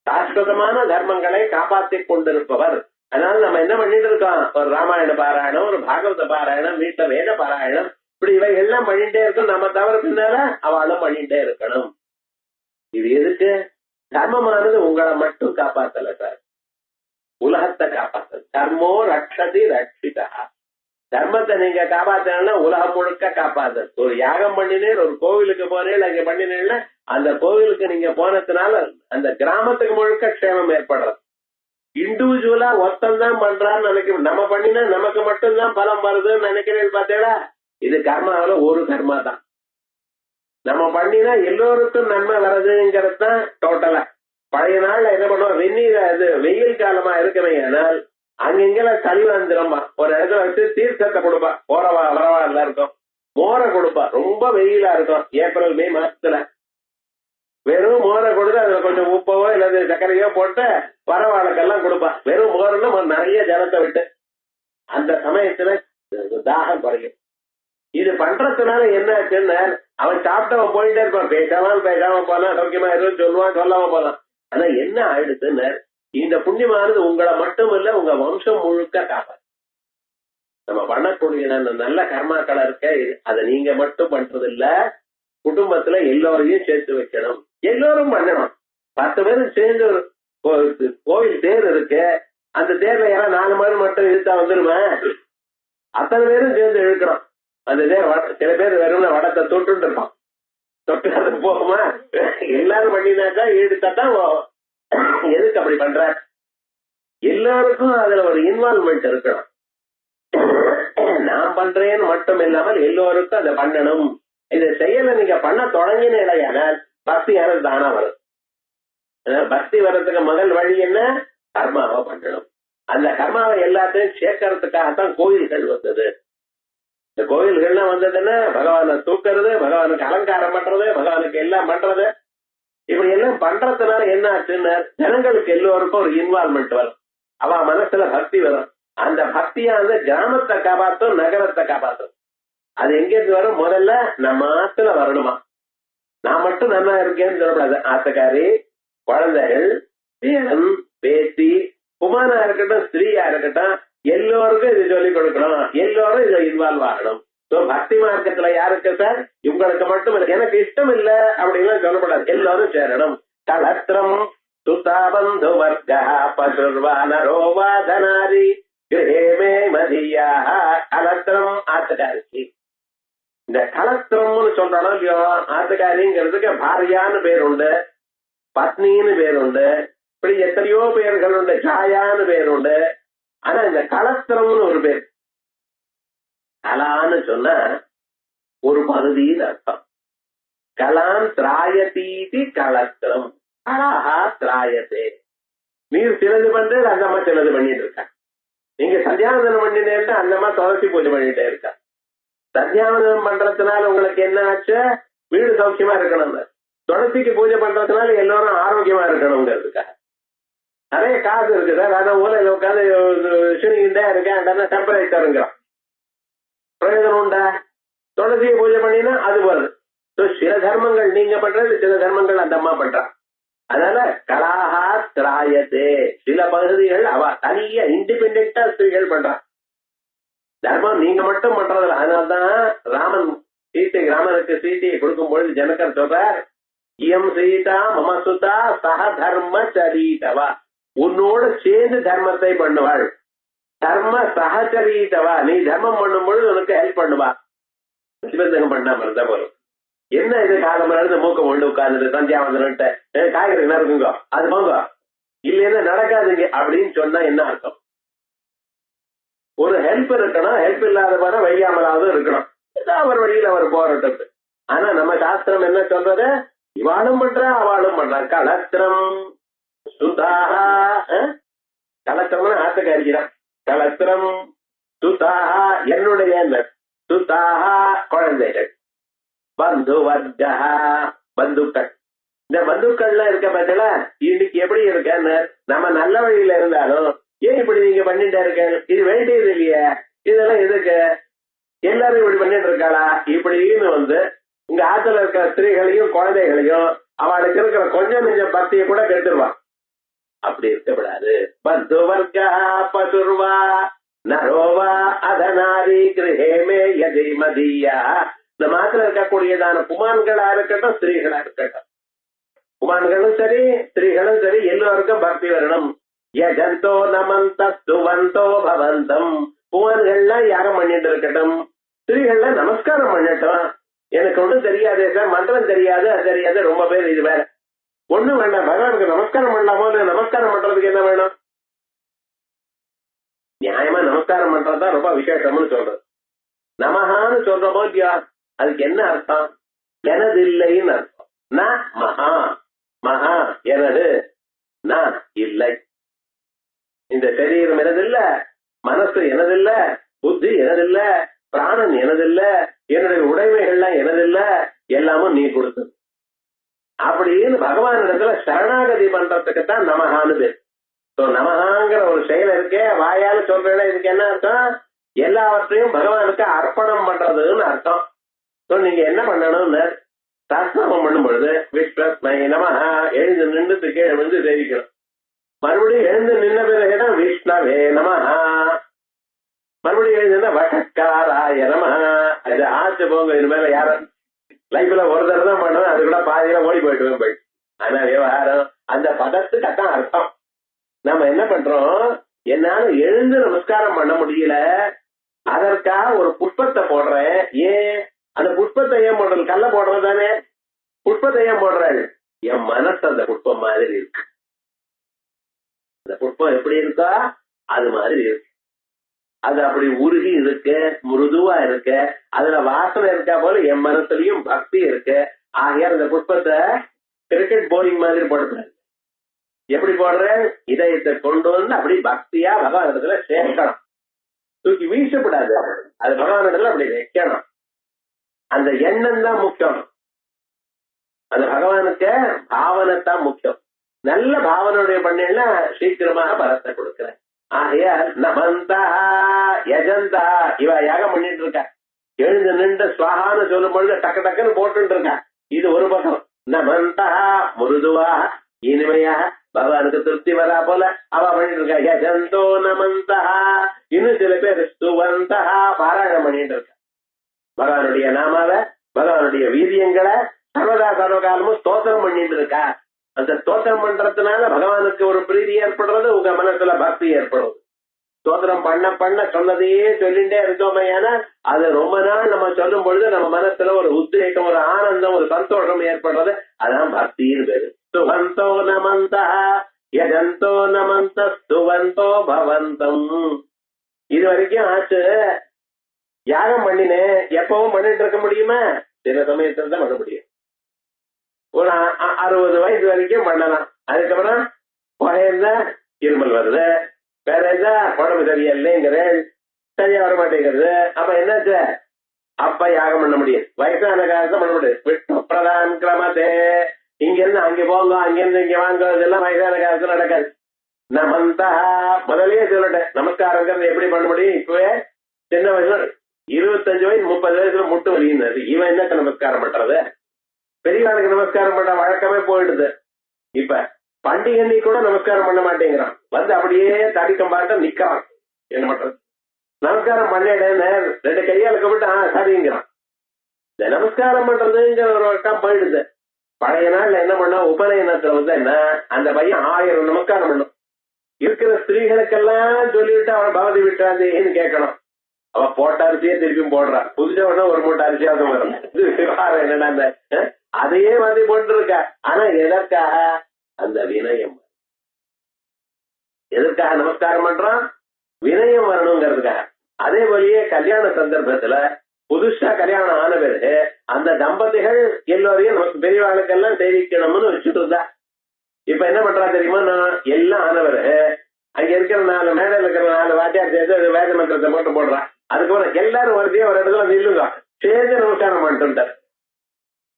சாஸ்வதமான தர்மங்களை காப்பாற்றிக் கொண்டிருப்பவர். அதனால நம்ம என்ன பண்ணிட்டு இருக்கோம், ஒரு ராமாயண பாராயணம், ஒரு பாகவத பாராயணம், வீட்டுல வேத பாராயணம், இப்படி இவை எல்லாம் பண்ணிட்டே இருக்கும். நம்ம தவிர பின்னால அவளும் பண்ணிட்டே இருக்கணும். இது எதுக்கு? தர்மமானது உங்களை மட்டும் காப்பாத்தல சார், உலகத்தை காப்பாத்தல். தர்மோ ரக்ஷதி ரட்சிதா. தர்மத்தை நீங்க காப்பாத்தனா உலகம் முழுக்க காப்பாத்தல். ஒரு யாகம் பண்ணினேன், ஒரு கோவிலுக்கு போனேன், அங்க பண்ணினேன்னா அந்த கோவிலுக்கு நீங்க போனதுனால அந்த கிராமத்துக்கு முழுக்க க்ஷேமம் ஏற்படுறது. இண்டிவிஜுவலா ஒத்தந்தான் பண்றான்னு நினைக்கிறோம். நம்ம பண்ணினா நமக்கு மட்டும்தான் பலம் வருதுன்னு நினைக்கிறேன். பார்த்தேடா, இது கர்மாவில ஒரு கர்மா தான். நம்ம பண்ணினா எல்லோருக்கும் நன்மை வருதுங்கிறது தான் டோட்டலா. பழைய நாள்ல என்ன பண்ணுவோம், வெந்நீர் அது வெயில் காலமா இருக்கவே, ஆனால் அங்கெங்கெல்லாம் சளி வந்துரும்பா, ஒரு இடத்துல வச்சு தீர்த்தத்தை கொடுப்பா, போறவா வரவா எல்லாருக்கும் மோரை கொடுப்பா. ரொம்ப வெயிலா இருக்கும் ஏப்ரல் மே மாசத்துல, வெறும் மோரை கொடுத்து அதுல கொஞ்சம் உப்பவோ இல்லது சர்க்கரையோ போட்டு வரவாளுக்கெல்லாம் கொடுப்பா. வெறும் மோர்னு நிறைய ஜலத்தை விட்டு, அந்த சமயத்துல தாகம் குறையும். இது பண்றதுனால என்ன ஆச்சுன்னு, அவன் சாப்பிட்டவன் போயிட்டே இருப்பான், பேசாம போனா சௌக்கியமா எதுவும் சொல்லுவான், சொல்லாம போலாம். ஆனா என்ன ஆயிடுச்சுன்னு, இந்த புண்ணியமானது உங்களை மட்டும் இல்ல, உங்க வம்சம் முழுக்க காப்பாது. நம்ம பண்ணக்கூடிய நல்ல கர்மாக்கள் இருக்க, அதை நீங்க மட்டும் பண்றது இல்ல, குடும்பத்துல எல்லோரையும் சேர்த்து வைக்கணும், எல்லோரும் பண்ணணும். 10 பேரும் சேர்ந்து ஒரு கோவில் தேர் இருக்கு, அந்த தேர்ல யாரா 4 பேர் மட்டும் இழுத்தா வந்துருமா? அத்தனை பேரும் சேர்ந்து இழுக்கணும். அந்த தேர் சில பேர் வெறும் வடத்தை தொட்டு இருப்பான், தொட்டு அது போகுமா? எல்லாரும் பண்ணினாக்கா ஈடுத்தான் போகும். எதுக்கு அப்படி பண்ற? எல்லாருக்கும் அதுல ஒரு இன்வால்வ்மெண்ட் இருக்கணும். நான் பண்றேன்னு மட்டும் இல்லாமல் எல்லோருக்கும் அதை பண்ணணும். இதை செயல நீங்க பண்ண தொடங்கின இடையானால் பக்தியானது தானா வரும். பக்தி வர்றதுக்கு முதல் வழி என்ன? கர்மாவை பண்ணணும். அந்த கர்மாவை எல்லாத்தையும் சேர்க்கறதுக்காகத்தான் கோயில்கள் வந்தது. இந்த கோயில்கள்லாம் வந்ததுன்னா பகவானை தூக்குறது, பகவானுக்கு அலங்காரம் பண்றது, பகவானுக்கு எல்லாம் பண்றது, இப்படி எல்லாம் பண்றதுனால என்ன ஆச்சுன்னா ஜனங்களுக்கு எல்லோருக்கும் ஒரு இன்வால்வ்மெண்ட் வரும், அவ மனசுல பக்தி வரும். அந்த பக்தியானது கிராமத்தை காப்பாற்றும், நகரத்தை காப்பாற்றும். அது எங்கிருந்து வரும்? முதல்ல நம்ம ஆத்துல வரணுமா. நான் மட்டும் நல்லா இருக்கேன்னு சொல்லக்கூடாது. ஆத்துக்காரி, குழந்தைகள், பேரன், பேத்தி, குமாரா இருக்கட்டும், ஸ்திரீயா இருக்கட்டும், எல்லோருக்கும் இது சொல்லிக் கொடுக்கணும், எல்லோரும் இதுல இன்வால்வ் ஆகணும். பக்தி மார்க்கத்துல யாருக்கு சார்? இவங்களுக்கு மட்டும் இல்ல, எனக்கு இஷ்டம் இல்ல அப்படின்லாம் சொல்லக்கூடாது, எல்லாரும் சேரணும். கலத்திரம் சுதாபந்து வர்க்கா பசுர்வானரோவாதனாரி கிரேமே மதியா. கலத்திரம் ஆத்துக்காரிக்கு. இந்த கலத்திரம்னு சொல்றாலும் இல்லையோ, ஆத்துக்காரிங்கிறதுக்கு பாரியான்னு பேர் உண்டு, பத்னின்னு பேர் உண்டு, இப்படி எத்தனையோ பேர்கள் உண்டு, ஜாயான்னு பேர் உண்டு. ஆனா இந்த கலத்திரம்னு ஒரு பேர். கலான்னு சொன்ன ஒரு பகுதின்னு அர்த்தம். கலான் திராயதீதி கலத்திரம். கலாஹா திராயத்தே. நீர் சிலது பண்றது, அந்த அம்மா சிலது பண்ணிட்டு இருக்கா. நீங்க சந்தியாவந்தனம் பண்ணினேன்னா அந்த அம்மா துளசி பூஜை பண்ணிட்டே இருக்கா. சந்தியாவந்தனம் பண்றதுனால உங்களுக்கு என்ன ஆச்சு? வீடு சௌக்கியமா இருக்கணும். துளசிக்கு பூஜை பண்றதுனால எல்லாரும் ஆரோக்கியமா இருக்கணுங்கிறதுக்காக. நிறைய காசு இருக்குது, அதான் ஊரில் உட்காந்து சுனிகிட்டே இருக்கேன், டெம்பரேச்சருங்கிறான். பிரயோஜனம் உண்டா? துளசியை பூஜை பண்ணினா அது வருது. சில தர்மங்கள் நீங்க பண்றது, சில தர்மங்கள் அந்த அம்மா பண்றான். அதனால கலாஹா திராயத்தே. சில பகுதிகள் அவ தனியா இண்டிபெண்டா ஸ்திரீகள் பண்றான். தர்மம் நீங்க மட்டும் பண்றதில்ல. அதனால்தான் ராமனுக்கு சீதையை கொடுக்கும் பொழுது ஜனகர் சொல்றார், இயம் சீதா மமசுதா சக தர்ம சரிதவா. உன்னோட சேர்ந்து தர்மத்தை பண்ணுவாள். தர்ம சகச்சரீதவா, நீ தர்மம் பண்ணும் பொழுது உனக்கு ஹெல்ப் பண்ணுவா. பிரதிபந்தகம் பண்ணாம இருந்தா போதும். என்ன இது காலம் இருந்து மூக்க கொண்டு உட்கார்ந்து சந்தியாவந்தன்ட்டு காய்கறி என்ன இருக்குங்க அது போங்க, இல்லைன்னா நடக்காதுங்க அப்படின்னு சொன்னா என்ன அர்த்தம்? ஒரு ஹெல்ப் இருக்கணும். ஹெல்ப் இல்லாத போனா வையாமலாவது இருக்கணும். அவர் வழியில் அவர் போராட்டத்து. ஆனா நம்ம சாஸ்திரம் என்ன சொல்றது? இவாளும் பண்றா அவளும் பண்றா. கலத்திரம் சுதாகா, கலத்திரம்னு ஆத்துக்கு அடிக்கிறான். கலத்திரம் சுதாகா என்னுடைய சுதாகா குழந்தைகள், பந்து வர்க்கா பந்துக்கள். இந்த பந்துக்கள்லாம் இருக்க பட்சல இன்னைக்கு எப்படி இருக்கன்னு நம்ம நல்ல வழியில இருந்தாலும் ஏன் இப்படி நீங்க பண்ணிட்டு இருக்க, இது வேண்டியது இல்லையா, இதெல்லாம் எதுக்கு, எல்லாரும் இப்படி பண்ணிட்டு இருக்காளா இப்படின்னு இங்க ஆத்துல இருக்கிற ஸ்திரீகளையும் குழந்தைகளையும் அவளுக்கு இருக்கிற கொஞ்சம் நெஞ்ச பக்தியை கூட கெட்டுருவான். அப்படி இருக்கக்கூடாது. பந்து வர்க்கா பசுர்வா நரோவா அதனாரி கிரகேமே யதி மதியா. இந்த மாத்திர இருக்கக்கூடியதான புமான்களா இருக்கட்டும் ஸ்திரீகளா இருக்கட்டும், புமான்களும் சரி ஸ்திரீகளும் சரி எல்லோருக்கும் பக்தி வரணும். யஜந்தோ நமந்தோ பவந்தம். புமான்கள்லாம் யாகம் பண்ணிட்டு இருக்கட்டும், ஸ்திரீகள்லாம் நமஸ்காரம் பண்ணட்டும். எனக்கு ஒண்ணும் தெரியாது சார், மந்திரம் தெரியாது அது தெரியாது, ரொம்ப பேர் இது வேற ஒண்ணும் வேண்டாம். பகவானுக்கு நமஸ்காரம் பண்ணலாமோ? நமஸ்காரம் பண்றதுக்கு என்ன வேணும்? நியாயமா நமஸ்காரம் பண்றதுதான் ரொம்ப விசேஷம்னு சொல்றது. நமஹான்னு சொல்றோமோ இல்லையா, அதுக்கு என்ன அர்த்தம்? எனது இல்லைன்னு அர்த்தம். நான் மகா, மகா எனது, நான் இல்லை. இந்த சரீரம் எனதில்ல, மனசு எனதில்ல, புத்தி எனதில்ல, பிராணன் எனதில்ல, என்னுடைய உடைமைகள்லாம் எனதில்ல, எல்லாமும் நீ கொடுத்தது அப்படின்னு பகவான் இடத்துல சரணாகதி பண்றதுக்குத்தான் நமகான்னு பேர். நமகாங்கிற ஒரு செயல் இருக்கே, வாயால சொல்றேன்னா இதுக்கு என்ன அர்த்தம்? எல்லாவற்றையும் பகவானுக்கு அர்ப்பணம் பண்றதுன்னு அர்த்தம். நீங்க என்ன பண்ணணும்னு சாஸ்திரம் பண்ணும் பொழுது விஸ்வஸ்மை நமஹா எழுந்து நின்று கீழே வந்து தெரிவிக்கணும். மறுபடியும் எழுந்து நின்ன பிறகுதான் விஷ்ணவே நமஹா, மறுபடியும் எழுந்துன்னா வஷக்காராய நமஹா. இது ஆச்சு போங்க, இது மேல யாரும் லைஃப்ல ஒரு தடவை தான் பண்ணுவேன், அது கூட பாதியில ஓடி போயிட்டு போயிட்டு. ஆனா விவகாரம் அந்த பதத்துக்கு அதான் அர்த்தம். நம்ம என்ன பண்றோம், என்னால எழுந்து நமஸ்காரம் பண்ண முடியல, அதற்காக ஒரு புஷ்பத்தை போடுறேன். ஏன் அந்த புஷ்பத்தை ஏன் போடுறது? கல்ல போடுறது தானே. புஷ்பத்தை ஏன் போடுறாள்? என் மனசு அந்த புஷ்பம் மாதிரி இருக்கு. அந்த புஷ்பம் எப்படி இருக்கா அது மாதிரி இருக்கு. அது அப்படி உருகி இருக்கு, மிருதுவா இருக்கு, அதுல வாசனை இருக்கா போல என் மனசுலயும் பக்தி இருக்கு. ஆகையா அந்த புஷ்பத்தை கிரிக்கெட் போலிங் மாதிரி போடுறேன். எப்படி போடுறேன்? இதயத்தை கொண்டு வந்து அப்படி பக்தியா பகவான் இடத்துல சேர்க்கணும். தூக்கி வீசப்படாது, அது பகவான் இடத்துல அப்படி வைக்கணும். அந்த எண்ணம் தான் முக்கியம். அந்த பகவானுக்கு பாவனைத்தான் முக்கியம். நல்ல பாவனுடைய பண்ணா சீக்கிரமாக பலத்தை கொடுக்கிறேன். ஆகையால் நமந்தா யஜந்தா, இவ யாகம் பண்ணிட்டு இருக்க, எழுந்து நின்று சுவாகான்னு சொல்லும் பொழுது டக்கு டக்குன்னு போட்டு இருக்க. இது ஒரு பக்கம். நமந்தா முருதுவா இனிமையாக பகவானுக்கு திருப்தி வரா போல அவ பண்ணிட்டு இருக்கா. யஜந்தோ நமந்தா. இன்னும் சில பேர் சுவந்தா பாராயணம் பண்ணிட்டு இருக்க. பகவானுடைய நாமாவ, பகவானுடைய வீரியங்களை சர்வதா சர்வகாலமும் ஸ்தோத்திரம் பண்ணிட்டு இருக்கா. அந்த ஸ்தோத்திரம் பண்றதுனால பகவானுக்கு ஒரு பிரீதி ஏற்படுறது, உங்க மனசுல பக்தி ஏற்படுறது. ஸ்தோத்திரம் பண்ண பண்ண சொன்னதையே சொல்லிட்டே இருந்தோமையானா அது ரொம்ப நாள் நம்ம சொல்லும் பொழுது நம்ம மனசுல ஒரு உத்வேகம், ஒரு ஆனந்தம், ஒரு சந்தோஷம் ஏற்படுறது. அதான் பக்தின்னு பேரு. சுவந்தோ நமந்தா யஜந்தோ நமந்த சுவந்தோ பவந்தம். இது வரைக்கும் ஆச்சு. யாகம் பண்ணினேன், எப்பவும் பண்ணிட்டு இருக்க முடியுமா? சில சமயத்துல தான் பண்ண முடியும். ஒரு 60 வயசு வரைக்கும் பண்ணலாம். அதுக்கப்புறம் புகையிருந்தா இருமல் வருது, வேற எதா உடம்பு சரியில்லைங்கிற, சரியா வர மாட்டேங்கிறது. அப்ப என்னாச்சு? அப்ப யாகம் பண்ண முடியும். வயசான காலத்தை பண்ண முடியும். விஷ்ணு பிரதான் கிரமத்தே, இங்க இருந்து அங்க போங்க, அங்கிருந்து இங்க வாங்க, இதெல்லாம் வயசான காலத்துல நடக்காது. நமந்தா முதலே சொல்லிட்டேன். நமஸ்காரங்கிறது எப்படி பண்ண முடியும்? இப்பவே சின்ன வயசுல 25 வயசு 30 வயசுல முட்டு வலின்னு இவன் என்னத்த நமஸ்காரம் பண்றது? பெரியவாளுக்கு நமஸ்காரம் பண்ண வழக்கமே போயிடுது. இப்ப பண்டிகை கூட நமஸ்காரம் பண்ண மாட்டேங்கிறான். அப்படியே தடிக்கம் பார்த்து நிக்கிறான். என்ன பண்றது? நமஸ்காரம் பண்ணிடன்னு 2 கையாளுக்கு விட்டு சரிங்கிறான். இந்த நமஸ்காரம் பண்றதுங்கிற ஒரு வழக்கம் போயிடுது. பழைய நாள்ல என்ன பண்ணா, உபநயனத்துல என்ன, அந்த பையன் 1000 நமஸ்காரம் பண்ணும். இருக்கிற ஸ்திரீகளுக்கெல்லாம் சொல்லிவிட்டு அவள் பவதி விட்டாதேன்னு கேட்கணும். அவ போட்ட அரிசியே திருப்பியும் போடுறா, புதுசா உடனே ஒரு மூட்டை அரிசியாவது வரும். இது விவகாரம் என்னன்னா அந்த அதையே வந்து போட்டு இருக்கா. ஆனா எதற்காக? அந்த வினயம். எதற்காக நமஸ்காரம் பண்றான்? வினயம் வரணுங்கிறதுக்காக. அதே போலயே கல்யாண சந்தர்ப்பத்துல புதுசா கல்யாணம் ஆன பிறகு அந்த தம்பதிகள் எல்லோரையும் நமக்கு பெரியவாளுக்கெல்லாம் தெரிவிக்கணும்னு வச்சுட்டு இருந்தா. இப்ப என்ன பண்றா தெரியுமா? நான் எல்லாம் ஆனவர் அங்க இருக்கிற 4 மேடையில் இருக்கிற 4 வாட்டியார் சேர்த்து வேத மந்திரத்தை மட்டும் போடுறான். அதுக்கப்புறம் எல்லாரும் வருதையும் ஒரு இடத்துல நில்லுங்க, சேர்ந்து நமஸ்காரம் பண்ணிட்டு.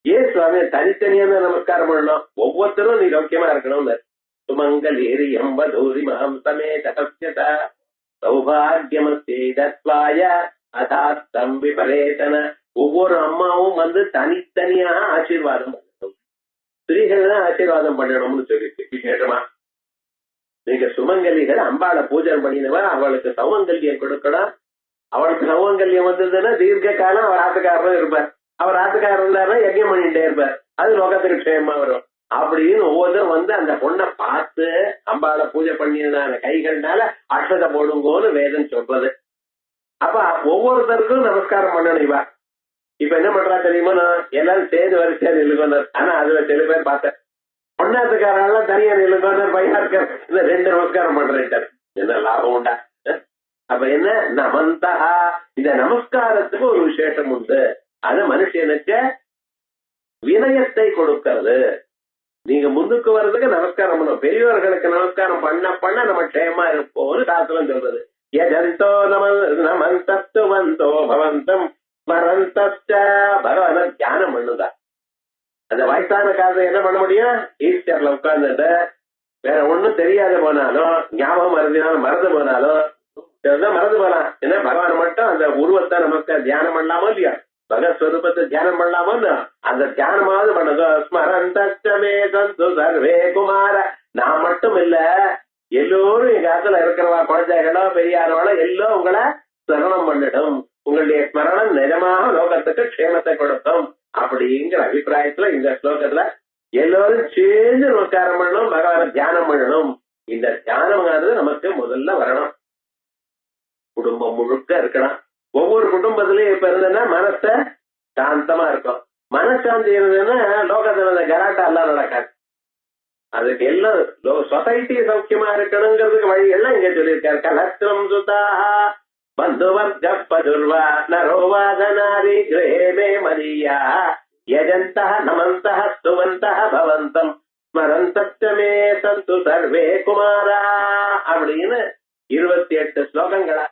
ஏன் சுவாமி தனித்தனியா நமஸ்காரம் பண்ணணும்? ஒவ்வொருத்தரும் நீ சௌக்கியமா இருக்கணும். சுமங்கல் ஏரி எம்பதூரி மாம் சமேத சௌபாகியமஸ்தேதத்வாய அதாஸ்தம் விபரேதன. ஒவ்வொரு அம்மாவும் வந்து தனித்தனியா ஆசீர்வாதம் பண்ணணும். ஸ்திரீகள் தான் ஆசீர்வாதம் பண்ணணும்னு சொல்லிட்டு விசேஷமா. நீங்க சுமங்கலிகள் அம்பாளை பூஜை பண்ணினவ, அவளுக்கு சௌமங்கல்யம் கொடுக்கணும். அவளுக்கு சௌமங்கல்யம் வந்ததுன்னா தீர்க்க காலம் அவர் ஆத்துக்காரரும் இருப்பார். அவர் ஆத்துக்காரர் இருந்தாருன்னா யஜ்யம் பண்ணிட்டே இருப்பார். அது லோகத்துக்கு க்ஷேமா வரும். அப்படின்னு ஒவ்வொருத்தரும் வந்து அந்த பொண்ணை பார்த்து அம்பாளை பூஜை பண்ணினால கைகள்னால அக்ஷதை போடுங்கோன்னு வேதம் சொல்றது. அப்ப ஒவ்வொருத்தருக்கும் நமஸ்காரம் பண்ணணும். இவா இப்ப என்ன பண்றா தெரியுமா? நான் எல்லாரும் சேர்ந்து வரிசையா நிலுங்கனர். ஆனா அதுல சில பேர் பார்த்தேன், பொண்ணாத்துக்காரெல்லாம் தனியா நிலுங்கனர், பையனா இருக்க இந்த 2 நமஸ்காரம் பண்றேன். என்ன லாபம் உண்டா? அப்ப என்ன நமந்தா, இந்த நமஸ்காரத்துக்கு ஒரு விசேஷம் உண்டு. அது மனுஷனுக்கு வினயத்தை கொடுக்கிறது. நீங்க முன்னுக்கு வர்றதுக்கு நமஸ்காரம் பண்ணும். பெரியவர்களுக்கு நமஸ்காரம் பண்ண பண்ண நம்ம க்ஷேமா இருப்போம்னு சாஸ்திரம் சொல்றது. யஜந்தோ நமந்தோ பவந்தம் ஸ்மரந்தச்ச. பகவான தியானம் பண்ணுதா. அந்த வயசான காலத்தை என்ன பண்ண முடியும்? ஈஸ்டர்ல உட்கார்ந்துட்டு வேற ஒண்ணும் தெரியாது போனாலும், ஞாபகம் மறந்தினாலும் மறந்து போனாலும் மறந்து போலாம். ஏன்னா பகவான் மட்டும் அந்த உருவத்தை நமக்கு தியானம் பண்ணலாமோ இல்லையா? பகஸ்வரூபத்தை தியானம் பண்ணலாமோ? அந்த தியானமாவது பண்ணதோ. ஸ்மரந்தமே சந்து சர்வே குமார. நான் மட்டும் இல்ல, எல்லோரும் எங்க காலத்துல இருக்கிறவா, குழந்தைகளோ பெரியாரோட எல்லோரும் உங்களை ஸ்மரணம் பண்ணிடும். உங்களுடைய ஸ்மரணம் நிஜமாக லோகத்துக்கு க்ஷேமத்தை கொடுக்கும் அப்படிங்கிற அபிப்பிராயத்துல இந்த ஸ்லோகத்துல எல்லோரும் சேர்ந்து நமஸ்காரம் பண்ணணும், பகவான தியானம் பண்ணணும். இந்த தியானமானது நமக்கு முதல்ல வரணும். குடும்பம் முழுக்க இருக்கலாம். ஒவ்வொரு குடும்பத்திலயும் இப்ப இருந்ததுன்னா மனச சாந்தமா இருக்கும். மனசாந்தி இருந்ததுன்னா லோகத்துல கலாட்டா எல்லாம் நடக்காது. அதுக்கு எல்லாம் சொசைட்டி சௌக்கியமா இருக்கணுங்கிறதுக்கு வழி எல்லாம் இங்க சொல்லியிருக்காரு. கலத்திரம் சுதாக பந்துவர்க பதுர்வா நரோவாதனாரி கிரேமே மரியா யஜந்த நமந்த ஸ்துவந்த பவந்தம் ஸ்மரந்தமே சந்து சர்வே குமாரா அப்படின்னு 28 ஸ்லோகங்களா